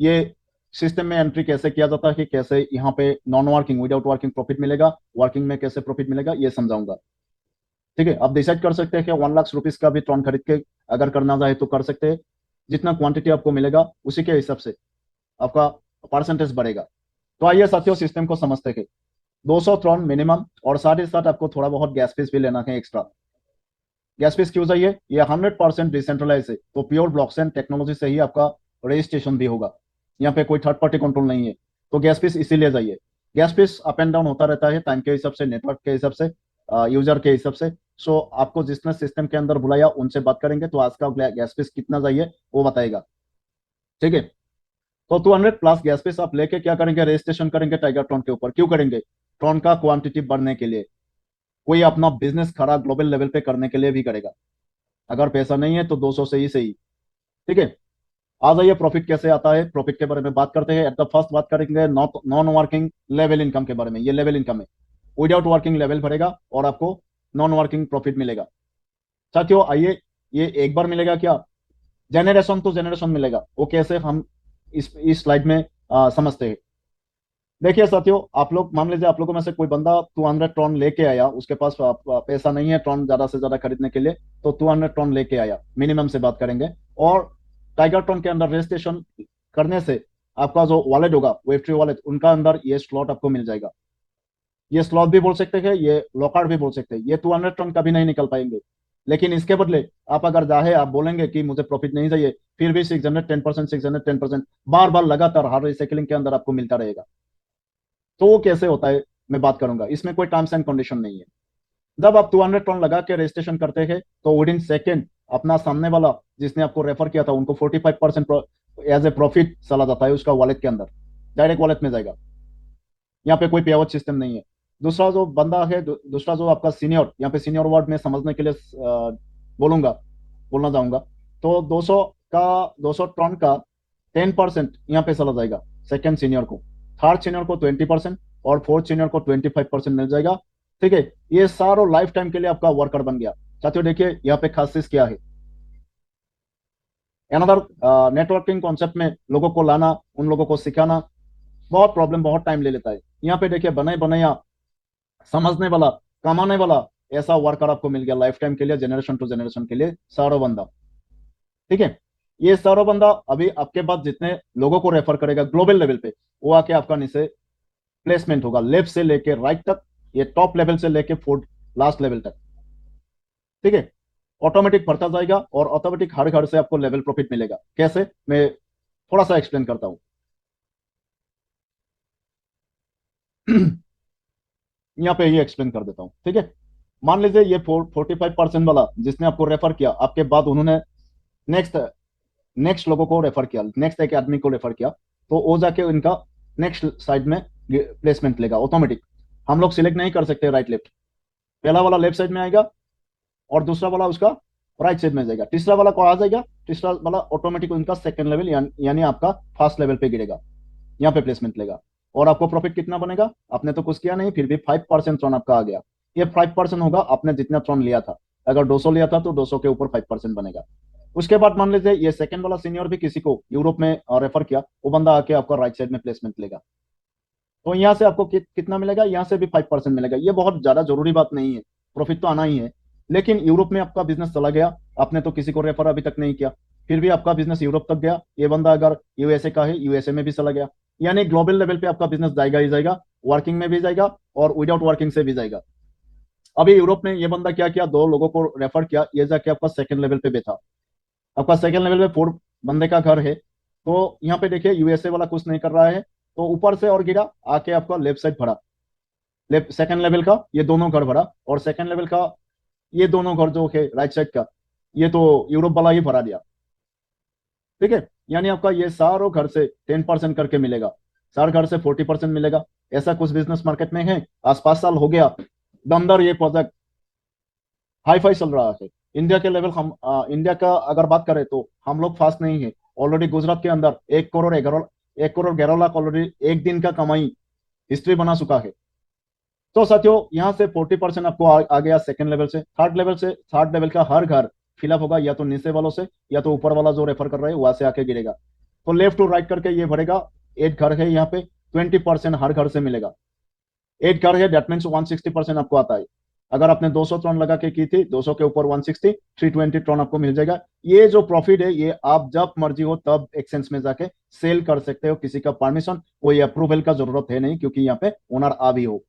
ये सिस्टम में एंट्री कैसे किया जाता है, कैसे यहाँ पे non working, without working profit मिलेगा, वर्किंग में कैसे प्रॉफिट मिलेगा, ये समझाऊंगा, ठीक है। आप डिसाइड कर सकते हैं कि 1 लाख रुपीज का भी ट्रॉन खरीद के अगर करना चाहे तो कर सकते हैं। जितना क्वांटिटी आपको मिलेगा उसी के हिसाब से आपका परसेंटेज बढ़ेगा। तो आइए साथियों सिस्टम को समझते हैं। 200 ट्रॉन मिनिमम, और साथ ही साथ आपको थोड़ा बहुत गैस फीस भी लेना है एक्स्ट्रा। गैस फीस क्यों चाहिए, ये 100% डिसेंट्रलाइज है, तो प्योर ब्लॉकचेन टेक्नोलॉजी से ही आपका रजिस्ट्रेशन भी होगा। यहाँ पे कोई थर्ड पार्टी कंट्रोल नहीं है, तो गैस फीस इसीलिए चाहिए। Gas fees up and down होता रहता है टाइम के हिसाब से, नेटवर्क के हिसाब से, यूजर के हिसाब से। सो आपको जिसने सिस्टम के अंदर बुलाया उनसे बात करेंगे तो आज का गैस फीस कितना चाहिए वो बताएगा, ठीक है। तो 200 प्लस गैस फीस आप लेके क्या करेंगे, रजिस्ट्रेशन करेंगे टाइगर ट्रॉन के ऊपर। क्यों करेंगे, ट्रॉन का क्वांटिटी बढ़ने के लिए। कोई अपना बिजनेस खड़ा ग्लोबल लेवल पे करने के लिए भी करेगा, अगर पैसा नहीं है तो 200 से ही सही, ठीक है। आ जाइए प्रॉफिट कैसे आता है, प्रॉफिट के बारे में बात करते हैं। एट द फर्स्ट बात करेंगे नॉन वर्किंग लेवल इनकम के बारे में। ये लेवल इनकम है, विदाउट वर्किंग लेवल भरेगा और आपको नॉन वर्किंग प्रॉफिट मिलेगा। साथियों आइए, ये एक बार मिलेगा क्या, जनरेशन टू जनरेशन मिलेगा। वो कैसे, हम इस स्लाइड में समझते हैं। देखिए साथियों, आप लोग मान लीजिए आप लोगों में से कोई बंदा 200 टन लेके आया, उसके पास पैसा नहीं है टन ज्यादा से ज्यादा खरीदने के लिए, तो 200 टन लेके आया, मिनिमम से बात करेंगे। और टाइगर टोन के अंदर रजिस्ट्रेशन करने से आपका जो वॉलेट होगा, वेब3 वॉलेट, उनका अंदर ये स्लॉट आपको मिल जाएगा। ये स्लॉट भी बोल सकते हैं, ये लॉकआउट भी बोल सकते हैं। ये 200 टन कभी नहीं निकल पाएंगे, लेकिन इसके बदले आप अगर चाहे, आप बोलेंगे कि मुझे प्रॉफिट नहीं चाहिए, फिर भी 610%, 610%, बार बार लगातार हर रिसाइकलिंग के अंदर आपको मिलता रहेगा। तो वो कैसे होता है मैं बात करूंगा, इसमें कोई टर्म्स एंड कंडीशन नहीं है। जब आप 200 टन लगा के रजिस्ट्रेशन करते हैं तो विद इन सेकेंड अपना सामने वाला जिसने आपको रेफर किया था उनको 45% एज ए प्रॉफिट चला जाता है उसका वॉलेट के अंदर, डायरेक्ट वॉलेट में जाएगा। यहाँ पे कोई पे आउट सिस्टम नहीं है। दूसरा जो बंदा है, दूसरा जो आपका सीनियर, यहाँ पे सीनियर वर्ड में समझने के लिए बोलूंगा बोलना चाहूंगा। तो 200 का 200 टन का 10% यहाँ पे चला जाएगा सेकंड सीनियर को, थर्ड सीनियर को 20% और फोर्थ सीनियर को 25% मिल जाएगा। ठीक है, ये सारो लाइफ टाइम के लिए आपका वर्कर बन गया। साथियों देखिए यहाँ पे खास चीज क्या है, अनदर नेटवर्किंग कॉन्सेप्ट में लोगों को लाना, उन लोगों को सिखाना बहुत प्रॉब्लम, बहुत टाइम ले लेता है। यहाँ पे देखिए बनाए बनाया, समझने वाला, कमाने वाला ऐसा वर्कर आपको मिल गया लाइफ टाइम के लिए, जनरेशन टू जनरेशन के लिए सारो बंदा। ठीक है, ये सारो बंदा अभी आपके बाद जितने लोगों को रेफर करेगा ग्लोबल लेवल पे, वो आके आपका नीचे प्लेसमेंट होगा, लेफ्ट से लेके राइट तक, ये टॉप लेवल से लेके फोर्थ लास्ट लेवल तक। ठीक है, ऑटोमेटिक बढ़ता जाएगा और ऑटोमेटिक हर घर से आपको लेवल प्रॉफिट मिलेगा। कैसे, मैं थोड़ा सा एक्सप्लेन करता हूं। यहाँ पे ये एक्सप्लेन कर देता हूँ। ठीक है, मान लीजिए ये 45% वाला जिसने आपको रेफर किया, आपके बाद उन्होंने नेक्स्ट नेक्स्ट लोगों को रेफर किया, नेक्स्ट एक आदमी को रेफर किया, तो वो जाके इनका नेक्स्ट साइड में प्लेसमेंट लेगा ऑटोमेटिक। हम लोग सिलेक्ट नहीं कर सकते राइट लेफ्ट, पहला वाला लेफ्ट साइड में आएगा और दूसरा वाला उसका राइट साइड में जाएगा, तीसरा वाला को आ जाएगा, तीसरा वाला ऑटोमेटिक उनका सेकंड लेवल यानी आपका फर्स्ट लेवल पे गिरेगा, यहाँ पे प्लेसमेंट लेगा। और आपको प्रॉफिट कितना बनेगा, आपने तो कुछ किया नहीं, फिर भी 5% ट्रॉन आपका आ गया। ये 5% होगा आपने जितना ट्रॉन लिया था। अगर 200 लिया था तो 200 के ऊपर 5% बनेगा। उसके बाद मान लीजिए ये सेकंड वाला सीनियर भी किसी को यूरोप में रेफर किया, वो बंदा आके आपका राइट साइड में प्लेसमेंट लेगा, तो यहाँ से आपको कितना मिलेगा, यहाँ से भी 5% मिलेगा। ये बहुत ज्यादा जरूरी बात नहीं है, प्रॉफिट तो आना ही है। लेकिन यूरोप में आपका बिजनेस चला गया, आपने तो किसी को रेफर अभी तक नहीं किया, फिर भी आपका बिजनेस यूरोप तक गया। ये बंदा अगर यूएसए का है, यूएसए में भी चला गया, यानी ग्लोबल लेवल पे आपका बिजनेस जाएगा ही जाएगा, वर्किंग में भी जाएगा और विदाउट वर्किंग से भी जाएगा। अभी यूरोप में ये बंदा क्या किया, दो लोगों को रेफर किया, ये जाके आपका सेकंड लेवल पे बैठा, आपका सेकंड लेवल पे फोर बंदे का घर है। तो यहाँ पे देखिए यूएसए वाला कुछ नहीं कर रहा है, तो ऊपर से और गिरा, आके आपका लेफ्ट साइड भरा, लेफ्ट सेकंड लेवल का ये दोनों घर भरा, और सेकंड लेवल का ये दोनों घर जो है राइट साइड का, ये तो यूरोप वाला ही भरा दिया। ठीक है, यानी आपका ये सारों घर से 10% करके मिलेगा, सारे घर से 40% मिलेगा। ऐसा कुछ बिजनेस मार्केट में है, आज 5 साल हो गया दमदार ये प्रोजेक्ट हाई फाई चल रहा है। इंडिया के लेवल, हम इंडिया का अगर बात करें तो हम लोग फास्ट नहीं है। ऑलरेडी गुजरात के अंदर 1 करोड़ 11 लाख ऑलरेडी एक दिन का कमाई हिस्ट्री बना चुका है। तो साथियों यहाँ से 40% आपको आ गया सेकंड लेवल से। थर्ड लेवल का हर घर फिलअप होगा, या तो नीचे वालों से या तो ऊपर वाला जो रेफर कर रहा है वहां से आके गिरेगा। तो लेफ्ट टू राइट करके ये भरेगा। 8 घर है यहाँ पे, 20% हर घर से मिलेगा। 8 घर है, दैट मीन्स 160% आपको आता है। अगर आपने 200 टन लगा के की थी, 200 के ऊपर 160, 320 टन आपको मिल जाएगा। ये जो प्रॉफिट है ये आप जब मर्जी हो तब एक्सचेंज में जाके सेल कर सकते हो, किसी का परमिशन, कोई अप्रूवल का जरूरत है नहीं, क्योंकि यहाँ पे ओनर आ भी हो।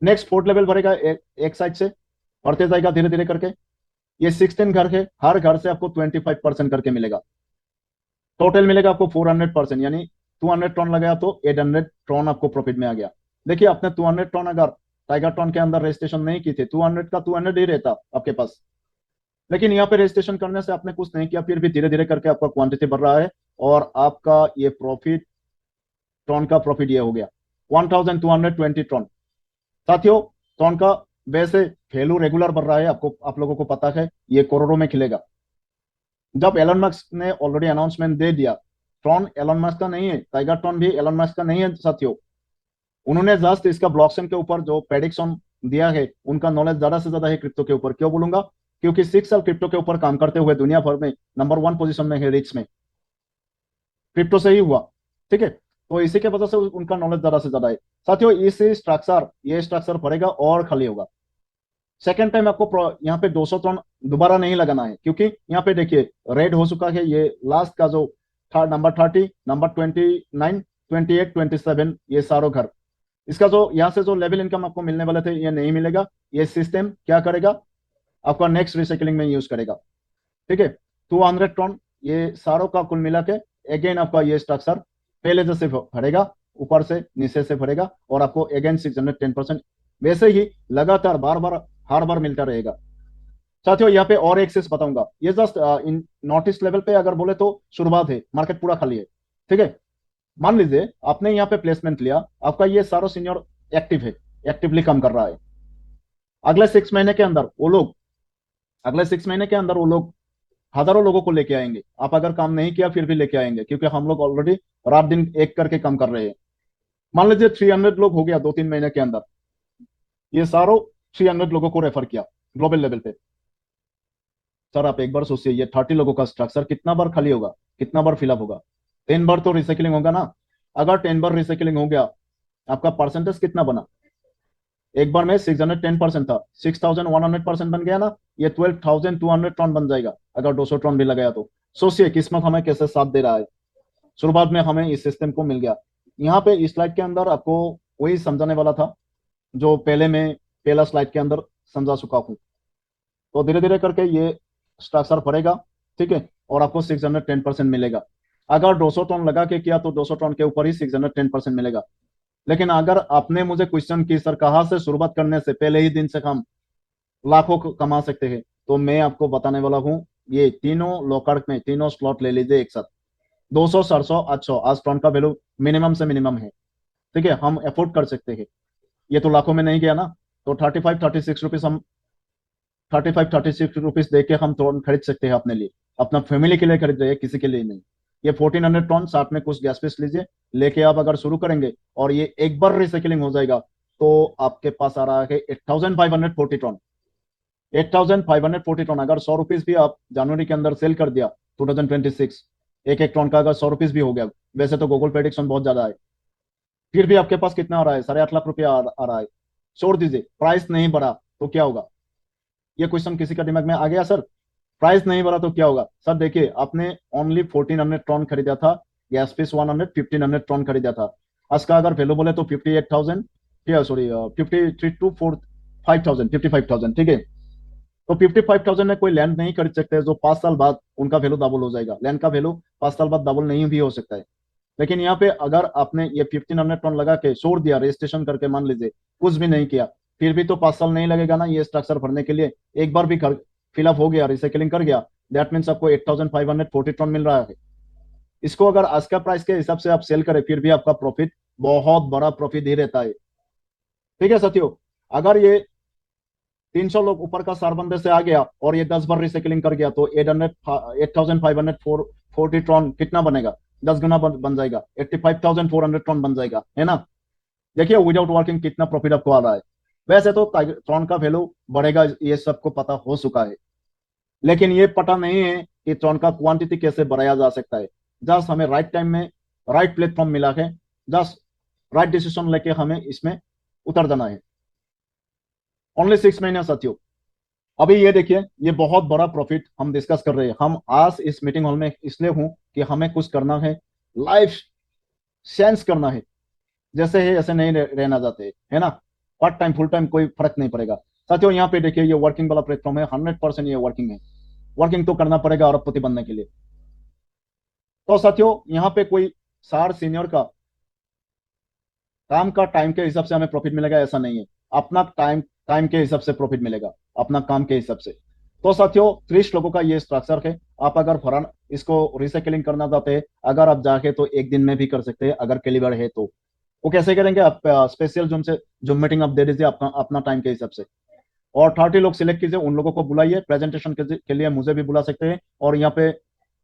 नेक्स्ट फोर्थ लेवल भरेगा, एक साइड से बढ़ते जाएगा धीरे धीरे करके। ये 16 घर है, हर घर से आपको 25% करके मिलेगा। टोटल मिलेगा आपको 400%, यानी 200 टन लगाया तो 800 टन आपको प्रॉफिट में आ गया। देखिए आपने 200 टन अगर टाइगर टन के अंदर रजिस्ट्रेशन नहीं की थी, 200 का 200 ही रहता आपके पास। लेकिन यहाँ पे रजिस्ट्रेशन करने से आपने कुछ नहीं किया, फिर भी धीरे धीरे करके आपका क्वांटिटी बढ़ रहा है, और आपका ये प्रॉफिट, टन का प्रॉफिट ये हो गया 1220 टन। साथियों टन का वैसे वैल्यू रेगुलर बढ़ रहा है, आपको आप लोगों को पता है, ये करोड़ों में खिलेगा। जब एलन मस्क ने ऑलरेडी अनाउंसमेंट दे दिया, ट्रॉन एलन मस्क का नहीं है, टाइगर ट्रॉन भी एलन मस्क का नहीं है साथियों। उन्होंने जस्ट इसका ब्लॉकचेन के ऊपर जो प्रेडिक्शन दिया है, उनका नॉलेज ज्यादा से ज्यादा है क्रिप्टो के ऊपर। क्यों बोलूंगा, क्योंकि 6 साल क्रिप्टो के ऊपर काम करते हुए दुनिया भर में नंबर 1 पोजीशन में है रिच में, क्रिप्टो से ही हुआ। ठीक है, तो इसी के वजह से उनका नॉलेज ज्यादा से ज्यादा है। साथियों ये स्ट्रक्चर भरेगा और खाली होगा। सेकेंड टाइम आपको यहाँ पे 200 टन दोबारा नहीं लगाना है, क्योंकि यहाँ पे देखिए रेड हो चुका है। ये लास्ट का जो नंबर 30, नंबर 29, 28, 27, ये सारों घर, इसका जो यहाँ से जो लेवल इनकम आपको मिलने वाले थे ये नहीं मिलेगा। ये सिस्टम क्या करेगा, आपका नेक्स्ट रिसाइकलिंग में यूज करेगा। ठीक है, 200 टन ये सारों का कुल मिला के अगेन आपका ये स्ट्रक्चर पहले जैसे भरेगा, ऊपर से नीचे से भरेगा, और आपको अगेन 610% वैसे ही लगातार बार बार हर बार मिलता रहेगा। साथियों यहाँ पे और एक चीज बताऊंगा, ये just in north east level पे अगर बोले तो शुरुआत है, मार्केट पूरा खाली है। ठीक है, मान लीजिए आपने यहाँ पे प्लेसमेंट लिया, आपका ये सारो सीनियर एक्टिव है, एक्टिवली काम कर रहा है। अगले 6 महीने के अंदर वो लोग अगले 6 महीने के अंदर वो लोग हजारों लोगों को लेके आएंगे। आप अगर काम नहीं किया फिर भी लेके आएंगे, क्योंकि हम लोग ऑलरेडी रात दिन एक करके काम कर रहे हैं। मान लीजिए 300 लोग हो गया 2-3 महीने के अंदर, ये सारों 300 लोगों को रेफर किया ग्लोबल लेवल पे। सर आप एक बार सोचिए, ये 30 लोगों का स्ट्रक्चर कितना बार खाली होगा, कितना बार फिलअप होगा? 10 बार तो रिसाइकलिंग होगा ना। अगर 10 बार रिसाइकलिंग हो गया, आपका परसेंटेज कितना बना? एक बार में 610% था, 6100% बन गया ना। ये 12,200 टन बन जाएगा अगर 200 टन भी लगाया तो। सोचिए किस्मत हमें कैसे साथ दे रहा है। शुरुआत में हमें इस सिस्टम को मिल गया। यहाँ पे इस स्लाइड के अंदर आपको वही समझाने वाला था जो पहले मैं पहला स्लाइड के अंदर समझा चुका हूँ। तो धीरे धीरे करके ये स्ट्रक्चर भरेगा। ठीक है, और आपको 610% मिलेगा। अगर 200 टन लगा के किया तो 200 टन के ऊपर ही 610% मिलेगा। लेकिन अगर आपने मुझे क्वेश्चन की सर कहाँ से शुरुआत करने से पहले ही दिन से हम लाखों कमा सकते हैं, तो मैं आपको बताने वाला हूँ। ये तीनों लोकर्क में तीनों स्लॉट ले लीजिए एक साथ। 200, 700, 800 आज टन का वैल्यू मिनिमम से मिनिमम है। ठीक है, हम अफोर्ड कर सकते हैं। ये तो लाखों में नहीं गया ना। तो 35-36 रुपीज हम 35-36 रुपीज दे के हम टन खरीद सकते हैं अपने लिए, अपना फैमिली के लिए खरीद रहे हैं, किसी के लिए नहीं। ये 1400 टन साथ में कुछ गैस पीस लीजिए, लेके आप अगर शुरू करेंगे और ये एक बार रिसाइकलिंग हो जाएगा, तो आपके पास आ रहा है 8540 टन। 8540 टन अगर 100 रुपीज भी आप जनवरी के अंदर सेल कर दिया 2026, एक एक टन का अगर 100 रुपीज भी हो गया, वैसे तो गूगल प्रेडिक्शन बहुत ज्यादा है, फिर भी आपके पास कितना आ रहा है? 8.5 लाख रुपया आ रहा है। छोड़ दीजिए, प्राइस नहीं बढ़ा तो क्या होगा? ये क्वेश्चन किसी का दिमाग में आ गया सर? प्राइस नहीं बढ़ा तो क्या होगा? सर देखिए, आपने ओनली 1400 टन खरीदा था, गैस पीस 1500 टन खरीदा था। आज का अगर वैल्यू बोले तो 58,000, सॉरी 53 to 4 5,000, 55,000। ठीक है, तो 55,000 में कोई लैंड नहीं खरीद सकते जो 5 साल बाद उनका वैल्यू डबल हो जाएगा। लैंड का वैल्यू 5 साल बाद डबल नहीं भी हो सकता है। लेकिन यहाँ पे अगर आपने ये 1500 टन लगा के छोड़ दिया, रजिस्ट्रेशन करके मान लीजिए कुछ भी नहीं किया, फिर भी तो 5 साल नहीं लगेगा ना ये स्ट्रक्चर भरने के लिए। एक बार भी फिलअप हो गया, रिसाइकलिंग कर गया, दैट मीन्स आपको 8,540 टन मिल रहा है। इसको अगर आज का प्राइस के हिसाब से आप सेल करें, फिर भी आपका प्रॉफिट बहुत बड़ा प्रॉफिट ही रहता है। ठीक है साथियों, अगर ये 300 लोग ऊपर का सारबंदे से आ गया और ये 10 बार रिसाइकलिंग कर गया, तो 8,540 टन कितना बनेगा? 10 गुना बन जाएगा, 85,400 टन बन जाएगा, है ना। देखिए विदाउट वर्किंग कितना प्रॉफिट आपको आ रहा है। वैसे तो ट्रॉन का वैल्यू बढ़ेगा, ये सबको पता हो चुका है, लेकिन ये पता नहीं है कि ट्रॉन का क्वांटिटी कैसे बढ़ाया जा सकता है। जस्ट हमें राइट टाइम में राइट प्लेटफॉर्म मिला है, जस्ट राइट डिसीजन लेके हमें इसमें उतर जाना है। ओनली 6 महीने साथियों। अभी ये देखिए, ये बहुत बड़ा प्रॉफिट हम डिस्कस कर रहे हैं। हम आज इस मीटिंग हॉल में इसलिए हूं कि हमें कुछ करना है, लाइफ सेंस करना है। जैसे है ऐसे नहीं रहना चाहते, है ना। पार्ट टाइम फुल टाइम कोई फर्क नहीं पड़ेगा। साथियों यहाँ पे देखिए, ये वर्किंग वाला प्लेटफॉर्म है, 100% ये वर्किंग है। वर्किंग तो करना पड़ेगा अरबपति बनने के लिए। तो साथियों यहाँ पे कोई सार सीनियर का काम का टाइम के हिसाब से हमें प्रॉफिट मिलेगा ऐसा नहीं है। अपना टाइम टाइम के हिसाब से प्रॉफिट मिलेगा, अपना काम के हिसाब से। तो साथियों 30 लोगों का ये स्ट्रक्चर है। आप अगर फौरन इसको रिसाइकलिंग करना चाहते हैं, अगर आप जाके तो एक दिन में भी कर सकते हैं, अगर कैलिबर है तो। वो कैसे करेंगे? आप स्पेशल जूम मीटिंग आप दे दीजिए अपना अपना टाइम के हिसाब से, और 30 लोग सिलेक्ट कीजिए, उन लोगों को बुलाइए प्रेजेंटेशन के लिए। मुझे भी बुला सकते हैं, और यहाँ पे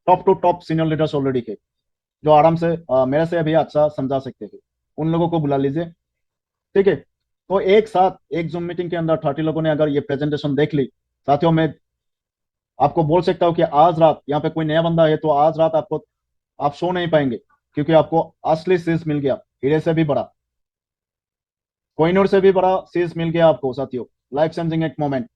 top to top senior leaders already थे जो आराम से मेरे से अभी अच्छा समझा सकते थे, उन लोगों को बुला लीजिए। ठीक है, तो एक साथ एक जूम मीटिंग के अंदर 30 लोगों ने अगर ये प्रेजेंटेशन देख ली, साथियों मैं आपको बोल सकता हूँ कि आज रात यहाँ पे कोई नया बंदा है तो आज रात आपको आप सो नहीं पाएंगे, क्योंकि आपको असली चीज मिल गया। हीरे से भी बड़ा, कोहिनूर से भी बड़ा चीज मिल गया आपको साथियों। लाइफ चेंजिंग एक मोमेंट।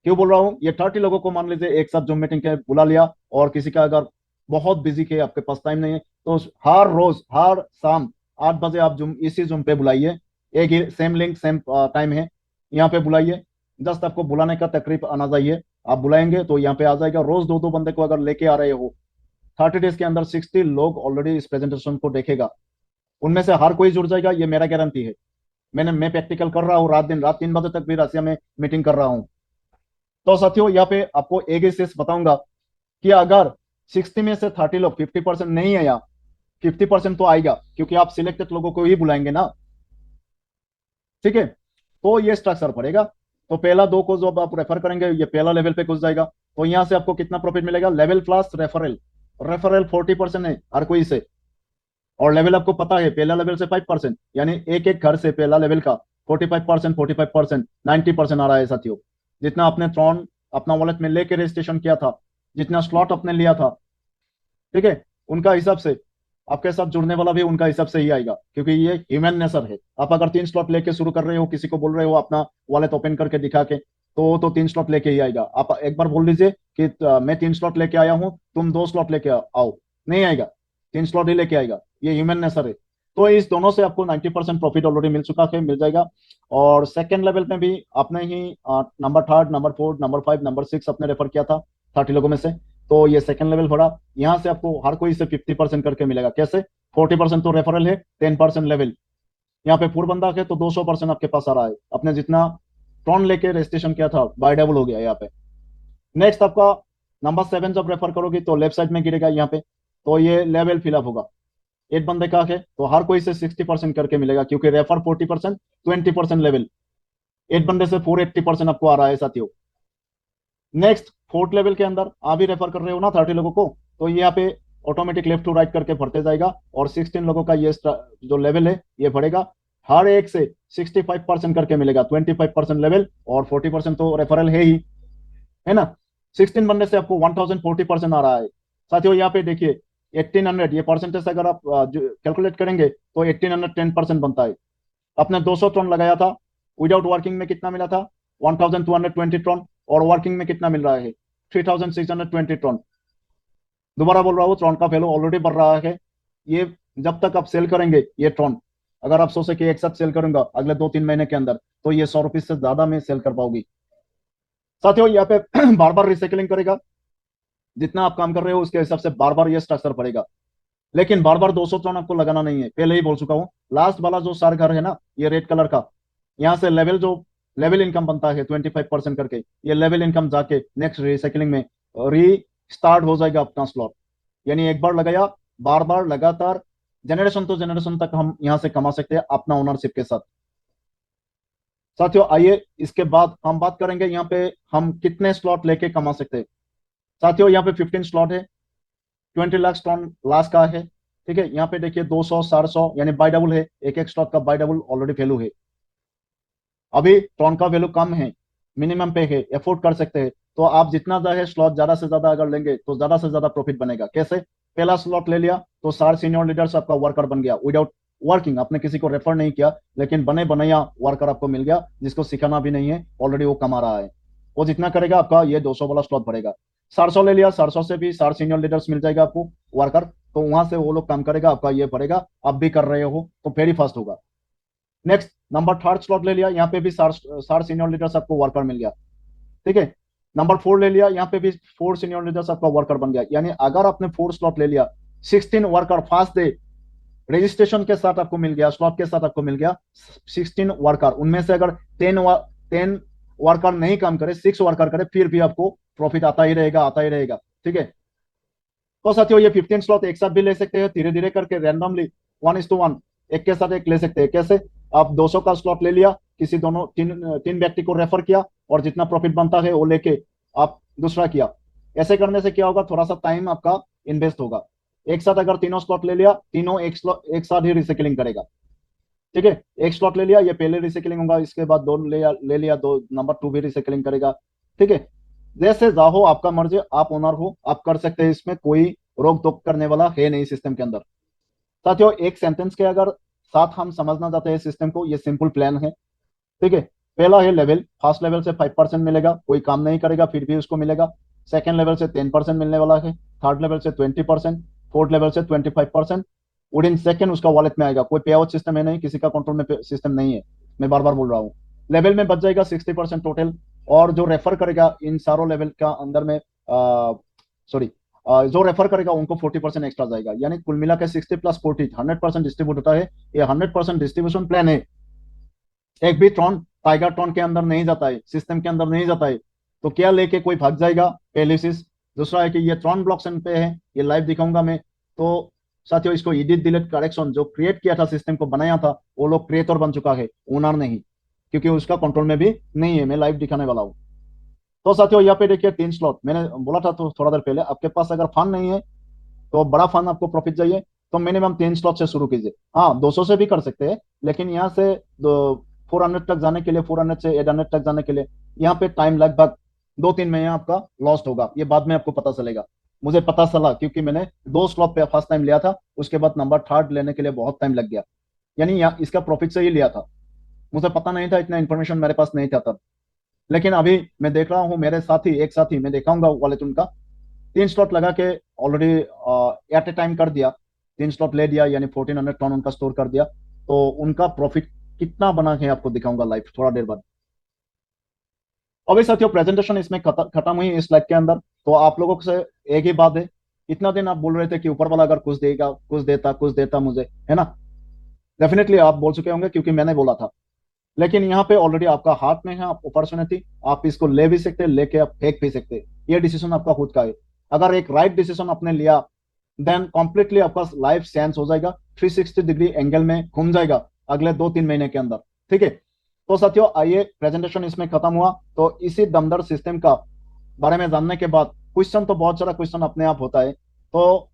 क्यों बोल रहा हूँ? ये 30 लोगों को मान लीजिए एक साथ जूम मीटिंग के बुला लिया, और किसी का अगर बहुत बिजी के आपके पास टाइम नहीं है, तो हर रोज हर शाम 8 बजे आप जूम, इसी जूम पे बुलाइए। एक ही सेम लिंक सेम टाइम है, यहाँ पे बुलाइए। जस्ट आपको बुलाने का तकरीब आना चाहिए। आप बुलाएंगे तो यहाँ पे आ जाएगा। रोज दो दो बंदे को अगर लेके आ रहे हो, 30 डेज के अंदर 60 लोग ऑलरेडी इस प्रेजेंटेशन को देखेगा। उनमें से हर कोई जुड़ जाएगा, ये मेरा गारंटी है। मैं प्रैक्टिकल कर रहा हूँ, रात दिन, रात 3 बजे तक भी रसिया में मीटिंग कर रहा हूँ। तो साथियों, यहाँ पे आपको एक ही चीज बताऊंगा कि अगर 60 में से 30 लोग, 50% नहीं है, या 50% तो आएगा, क्योंकि आप सिलेक्टेड लोगों को ही बुलाएंगे ना। ठीक है, तो ये स्ट्रक्चर पड़ेगा। तो पहला दो को जब आप रेफर करेंगे, ये पहला लेवल पे घुस जाएगा। तो यहाँ से आपको कितना प्रॉफिट मिलेगा? Level plus referral. रेफरल 40% है हर कोई से, और लेवल आपको पता है पहला लेवल से 5%, यानी एक एक घर से पहला लेवल का 45%, 45%, 90% आ रहा है साथियों। जितना आपने ट्रॉन अपना वॉलेट में लेके रजिस्ट्रेशन किया था, जितना स्लॉट आपने लिया था, ठीक है, उनका हिसाब से आपके साथ जुड़ने वाला भी उनका हिसाब से ही आएगा, क्योंकि ये ह्यूमन नेचर है। आप अगर 3 स्लॉट लेके शुरू कर रहे हो, किसी को बोल रहे हो अपना वॉलेट ओपन करके दिखा के, तो 3 स्लॉट लेके ही आएगा। आप एक बार बोल लीजिए कि मैं 3 स्लॉट लेके आया हूँ, तुम 2 स्लॉट लेके आओ, नहीं आएगा। 3 स्लॉट ही लेके आएगा, ये ह्यूमन नेचर है। तो इस दोनों से आपको 90% प्रॉफिट ऑलरेडी मिल चुका है, मिल जाएगा। और सेकंड लेवल में भी आपने ही number third, number fourth, number 5, number 6 आपने रेफर किया था 30 लोगों में से। तो ये सेकंड लेवल भरा। यहाँ से आपको हर कोई से 50% करके मिलेगा। कैसे? 40% तो रेफरल है, 10% लेवल। यहाँ पे पूर्ण बंदा है तो 200% आपके पास आ रहा है। आपने जितना ट्रॉन लेके रजिस्ट्रेशन किया था, बाय डबल हो गया यहाँ पे। नेक्स्ट आपका नंबर 7 जब रेफर करोगे तो लेफ्ट साइड में गिरेगा यहाँ पे। तो ये लेवल फिलअप होगा। एक बंदे का है तो हर कोई से 60% करके मिलेगा, क्योंकि रेफर 40%, 20% लेवल। एक बंदे से 480% आपको आ रहा है साथियों। नेक्स्ट फोर्थ लेवल के अंदर आप भी रेफर कर रहे हो ना 30 लोगों को, तो ये यहाँ पे ऑटोमेटिक लेफ्ट टू राइट करके बढ़ते जाएगा, और 16 लोगों का ये जो लेवल है ये बढ़ेगा। हर एक से 65% करके मिलेगा। 25% लेवल और 40% तो रेफरल है ना। 16 बनने से आपको 1040% आ रहा है साथियों। यहाँ पे देखिए 1800, ये परसेंटेज अगर आप कैलकुलेट करेंगे तो 1810% बनता है। आपने 200 टन लगाया था, विदाउट वर्किंग में कितना मिला था? 1220 टन। और वर्किंग में कितना मिल रहा है? 3620 टन। दोबारा बोल रहा हूँ, ट्रॉन का वैल्यू ऑलरेडी बढ़ रहा है। ये जब तक आप सेल करेंगे ये ट्रॉन, अगर आप सोचे कि एक साथ सेल करूंगा अगले 2-3 महीने के अंदर, तो ये 100 रुपीज से ज्यादा में सेल कर पाओगी साथियों। यहाँ पे बार बार रिसाइकलिंग करेगा। जितना आप काम कर रहे हो उसके हिसाब से बार बार ये स्ट्रक्चर पड़ेगा। लेकिन बार बार 200 टन आपको लगाना नहीं है, पहले ही बोल चुका हूँ। लास्ट वाला जो सार घर है ना, ये रेड कलर का, यहाँ से लेवल जो लेवल इनकम बनता है 25% करके, ये लेवल इनकम जाके नेक्स्ट रिसाइकलिंग में री स्टार्ट हो जाएगा अपना स्लॉट। यानी एक बार लगाया, बार बार लगातार जनरेशन तो जनरेशन तक हम यहाँ से कमा सकते हैं अपना ओनरशिप के साथ साथियों। आइए इसके बाद हम बात करेंगे यहाँ पे हम कितने स्लॉट लेके कमा सकते हैं साथियों। यहाँ पे 15 स्लॉट है, 20 लाख टन लास्ट का है। ठीक है, यहाँ पे देखिए 200, 400, यानी बाई डबल है। एक एक स्टॉक का बाई डबल ऑलरेडी वैल्यू है। अभी टॉन का वैल्यू कम है, मिनिमम पे है, एफोर्ड कर सकते हैं। तो आप जितना चाहे स्लॉट ज्यादा से ज्यादा अगर लेंगे तो ज्यादा से ज्यादा प्रॉफिट बनेगा। कैसे? पहला स्लॉट ले लिया तो 4 सीनियर लीडर्स आपका वर्कर बन गया, विदाउट वर्किंग। आपने किसी को रेफर नहीं किया, लेकिन बने बनाया वर्कर आपको मिल गया, जिसको सिखाना भी नहीं है, ऑलरेडी वो कमा रहा है। वो जितना करेगा आपका ये 200 वाला स्लॉट बढ़ेगा। 400 ले लिया, 400 से भी 4 सीनियर लीडर्स मिल जाएगा आपको वर्कर, तो वहां से वो लोग काम करेगा, आपका ये बढ़ेगा। आप भी कर रहे हो तो वेरी फास्ट होगा। नेक्स्ट नंबर थर्ड स्लॉट ले लिया, यहाँ पे भी 4 सीनियर लीडर्स आपको वर्कर मिल गया। ठीक है, नंबर 4 ले लिया, यहाँ पे भी 4 सीनियर लीडर्स आपका वर्कर बन गया। यानी अगर आपने 4 स्लॉट ले लिया, 16 वर्कर फास्ट डे रजिस्ट्रेशन के साथ आपको मिल गया, स्लॉट के साथ आपको मिल गया 16 वर्कर। उनमें से अगर 10 वर्कर नहीं काम करे, 6 वर्कर करे, फिर भी आपको प्रॉफिट आता ही रहेगा, आता ही रहेगा। ठीक है, तो साथियों ये 15 स्लॉट एक साथ भी ले सकते हैं, धीरे धीरे करके रैंडमली 1:1 एक के साथ एक ले सकते हैं। कैसे? आप 200 का स्लॉट ले लिया, किसी दोनों तीन तीन व्यक्ति को रेफर किया, और जितना प्रॉफिट बनता है वो लेके आप दूसरा किया। ऐसे करने से क्या होगा? थोड़ा सा टाइम आपका इन्वेस्ट होगा। एक साथ अगर तीनों स्लॉट ले लिया, तीनों एक साथ ही रिसाइकलिंग करेगा। ठीक है, एक स्लॉट ले लिया, ये पहले रिसाइकलिंग होगा, इसके बाद दो ले लिया, दो नंबर 2 भी रिसाइकलिंग करेगा। ठीक है, जैसे जाहो आपका मर्जी, आप ओनर हो, आप कर सकते हैं, इसमें कोई रोक टोक करने वाला है नहीं सिस्टम के अंदर। साथियों एक सेंटेंस के अगर साथ हम समझना चाहते हैं सिस्टम को, ये सिंपल प्लान है। ठीक है, पहला है लेवल, फर्स्ट लेवल से 5% मिलेगा, कोई काम नहीं करेगा फिर भी उसको मिलेगा। सेकेंड लेवल से 10% मिलने वाला है, थर्ड लेवल से 20%, फोर्थ लेवल से 25%। विद इन सेकेंड उसका वॉलेट में आएगा। कोई पे आउट सिस्टम है नहीं, किसी का कंट्रोल में सिस्टम नहीं है, मैं बार बार बोल रहा हूँ। लेवल में बच जाएगा 60% टोटल। और जो रेफर करेगा इन सारों लेवल का अंदर में, सॉरी, जो रेफर करेगा उनको 40% एक्स्ट्रा जाएगा, यानी कुल मिला के 60 + 40 100% डिस्ट्रीब्यूट होता है। ये 100% डिस्ट्रीब्यूशन प्लान है। एक भी ट्रॉन टाइगर ट्रॉन के अंदर नहीं जाता है, सिस्टम के अंदर नहीं जाता है, तो क्या लेके कोई भाग जाएगा, पहली चीज। दूसरा है कि ये ट्रॉन ब्लॉकचेन पे है, ये लाइव दिखाऊंगा मैं। तो साथियों, इसको एडिट डिलीट करेक्शन जो क्रिएट किया था, सिस्टम को बनाया था, वो लोग क्रिएटर बन चुका है, ओनर नहीं, क्योंकि उसका कंट्रोल में भी नहीं है। मैं लाइव दिखाने वाला हूँ। तो साथियों, यहाँ पे देखिए 3 स्लॉट मैंने बोला था तो थोड़ा देर पहले, आपके पास अगर फंड नहीं है तो बड़ा फंड आपको प्रॉफिट चाहिए तो मिनिमम 3 स्लॉट से शुरू कीजिए। हाँ, 200 से भी कर सकते हैं, लेकिन यहाँ से 400 तक जाने के लिए, 400 से 800 तक जाने के लिए यहाँ पे टाइम लगभग 2-3 महीने आपका लॉस्ट होगा। ये बाद में आपको पता चलेगा। मुझे पता चला क्योंकि मैंने 2 स्लॉट पे फर्स्ट टाइम लिया था, उसके बाद नंबर थर्ड लेने के लिए बहुत टाइम लग गया। यानी इसका प्रॉफिट से ही लिया था, मुझे पता नहीं था, इतना इन्फॉर्मेशन मेरे पास नहीं था तब। लेकिन अभी मैं देख रहा हूँ मेरे साथी, एक साथी मैं दिखाऊंगा वॉलेट उनका, 3 स्लॉट लगा के ऑलरेडी एट ए टाइम कर दिया। 3 स्लॉट ले दिया, यानी 1400 टन उनका स्टोर कर दिया। तो उनका प्रॉफिट कितना बना है आपको दिखाऊंगा लाइव थोड़ा देर बाद। अभी साथियों, प्रेजेंटेशन इसमें खत्म हुई इस स्लाइड के अंदर। तो आप लोगों से एक ही बात है, इतना दिन आप बोल रहे थे कि ऊपर वाला अगर कुछ देगा, कुछ देता मुझे, है ना। डेफिनेटली आप बोल चुके होंगे क्योंकि मैंने बोला था। लेकिन यहाँ पे ऑलरेडी आपका हाथ में है, आप अपॉर्चुनिटी, आप इसको ले भी सकते हैं, लेके आप फेंक भी सकते हैं। ये डिसीजन आपका खुद का है। अगर एक राइट डिसीजन आपने लिया, देन कॉम्प्लीटली आपका लाइफ चेंज हो जाएगा, 360 डिग्री एंगल में घूम जाएगा अगले 2-3 महीने के अंदर। ठीक है। तो साथियों, आइए, प्रेजेंटेशन इसमें खत्म हुआ। तो इसी दमदार सिस्टम का बारे में जानने के बाद क्वेश्चन तो बहुत सारा क्वेश्चन अपने आप होता है। तो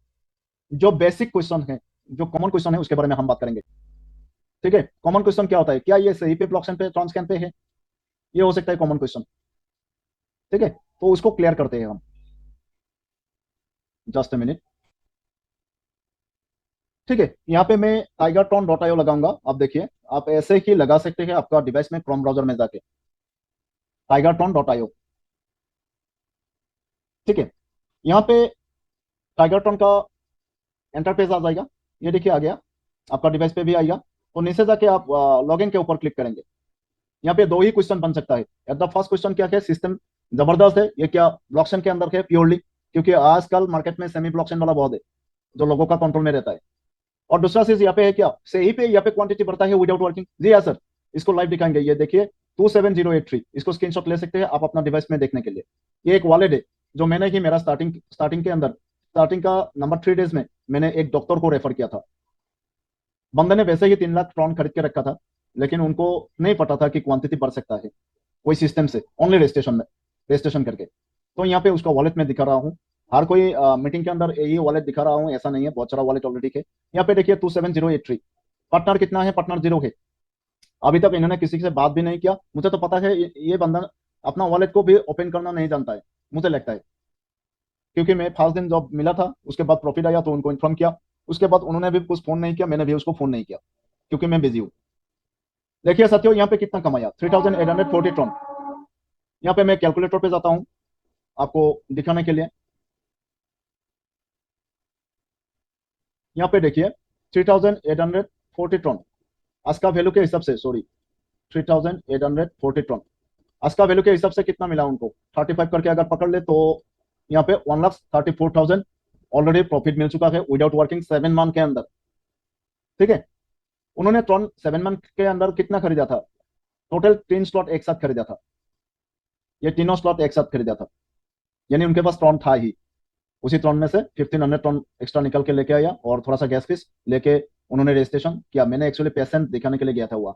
जो बेसिक क्वेश्चन है, जो कॉमन क्वेश्चन है, उसके बारे में हम बात करेंगे। ठीक है। कॉमन क्वेश्चन क्या होता है, क्या ये सही पे ब्लॉकचेन पे ट्रांसकैन पे है, ये हो सकता है कॉमन क्वेश्चन। ठीक है। तो उसको क्लियर करते हैं हम। Just a minute. ठीक है। यहाँ पे मैं tigertron.io लगाऊंगा। आप देखिए, आप ऐसे ही लगा सकते हैं आपका डिवाइस में क्रोम ब्राउजर में जाके, tigertron.io। ठीक है। यहाँ पे टाइगरट्रॉन का इंटरफेस आ जाएगा। ये देखिए आ गया, आपका डिवाइस पे भी आएगा। तो नीचे जाके आप लॉगिन के ऊपर क्लिक करेंगे। यहाँ पे दो ही क्वेश्चन बन सकता है। एट द फर्स्ट क्वेश्चन क्या है, सिस्टम जबरदस्त है, ये क्या ब्लॉकचेन के अंदर है प्योरली, क्योंकि आजकल मार्केट में सेमी ब्लॉकचेन वाला बहुत है, जो लोगों का कंट्रोल में रहता है। और दूसरा चीज यहाँ पे है क्या, सही पे यहाँ पे क्वांटिटी बढ़ता है विदाउट वर्किंग। जी हाँ सर, इसको लाइव दिखाएंगे। ये देखिए 27083, इसको स्क्रीनशॉट ले सकते हैं आप अपना डिवाइस में देखने के लिए। ये एक वॉलेट है जो मैंने ही मेरा स्टार्टिंग के अंदर, स्टार्टिंग का नंबर 3 डेज में मैंने एक डॉक्टर को रेफर किया था। बंदे ने वैसे ही 3 लाख ट्रॉन खरीद के रखा था, लेकिन उनको नहीं पता था कि क्वांटिटी बढ़ सकता है कोई सिस्टम से, ओनली रजिस्ट्रेशन में, रजिस्ट्रेशन करके। तो यहाँ पे उसका वॉलेट में दिखा रहा हूँ। हर कोई मीटिंग के अंदर ये वॉलेट दिखा रहा हूँ ऐसा नहीं है, बहुत सारा वॉलेट ऑलरेडी है। यहाँ पे देखिए 27083, पार्टनर कितना है, पार्टनर 0 है। अभी तक इन्होंने किसी से बात भी नहीं किया। मुझे तो पता है ये बंदा अपना वॉलेट को भी ओपन करना नहीं जानता है, मुझे लगता है, क्योंकि मैं फर्स्ट दिन जब मिला था उसके बाद प्रॉफिट आया तो उनको इन्फॉर्म किया। उसके बाद उन्होंने भी कुछ फोन नहीं किया, मैंने भी उसको फोन नहीं किया, क्योंकि मैं बिजी हूँ। देखिए साथियों, यहाँ पे कितना कमाया, 3840 टन। यहाँ पे मैं कैलकुलेटर पे जाता हूँ आपको दिखाने के लिए। यहाँ पे देखिए 3840 टन आज का वैल्यू के हिसाब से, सॉरी, 3840 टन आज का वैल्यू के हिसाब से कितना मिला उनको, 35 करके अगर पकड़ ले तो यहाँ पे 1,34,000 ऑलरेडी प्रॉफिट मिल चुका है विदाउट वर्किंग 7 मंथ के अंदर। ठीक है। उन्होंने ट्रॉन 7 मंथ के अंदर कितना खरीदा था, टोटल 3 स्लॉट एक साथ खरीदा था। ये तीनों स्लॉट एक साथ खरीदा था, यानी उनके पास ट्रॉन था ही। उसी ट्रॉन में से 1500 टन एक्स्ट्रा निकल के लेके आया और थोड़ा सा गैस फीस लेके उन्होंने रजिस्ट्रेशन किया। मैंने एक्चुअली पेशेंट दिखाने के लिए गया था हुआ।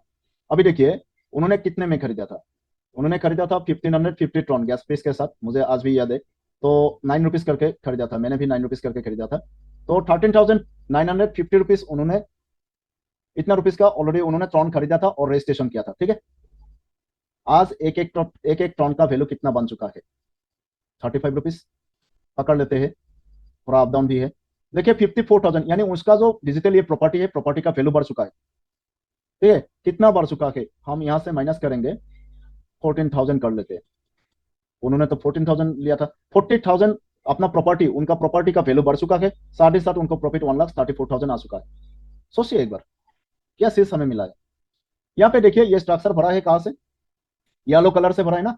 अभी देखिए उन्होंने कितने में खरीदा था, उन्होंने खरीदा था 1550 टन गैस फीस के साथ, मुझे आज भी याद है। तो 9 रुपीज करके खरीदा था, मैंने भी 9 रुपीज करके खरीदा था। तो 13,950 रुपीज उन्होंने, इतना रुपीज का ऑलरेडी उन्होंने ट्रॉन खरीदा था और रजिस्ट्रेशन किया था। ठीक है। आज एक एक ट्रॉन का वैल्यू कितना बन चुका है, 35 रुपीज पकड़ लेते हैं, थोड़ा अप डाउन भी है। देखिए 54,000, यानी उसका जो डिजिटल ये प्रॉपर्टी है, प्रॉपर्टी का वैल्यू बढ़ चुका है। ठीक है। कितना बढ़ चुका है, हम यहाँ से माइनस करेंगे 14,000 कर लेते हैं। उन्होंने तो 14,000 लिया था। 40,000 अपना प्रॉपर्टी, उनका प्रॉपर्टी का वैल्यू बढ़ चुका है, साथ ही साथ उनको प्रॉफिट 1,34,000 आ चुका है। सोचिए एक बार, क्या चीज हमें मिला है। यहाँ पे देखिए ये स्ट्रक्चर भरा है कहाँ से, येलो कलर से भरा है ना,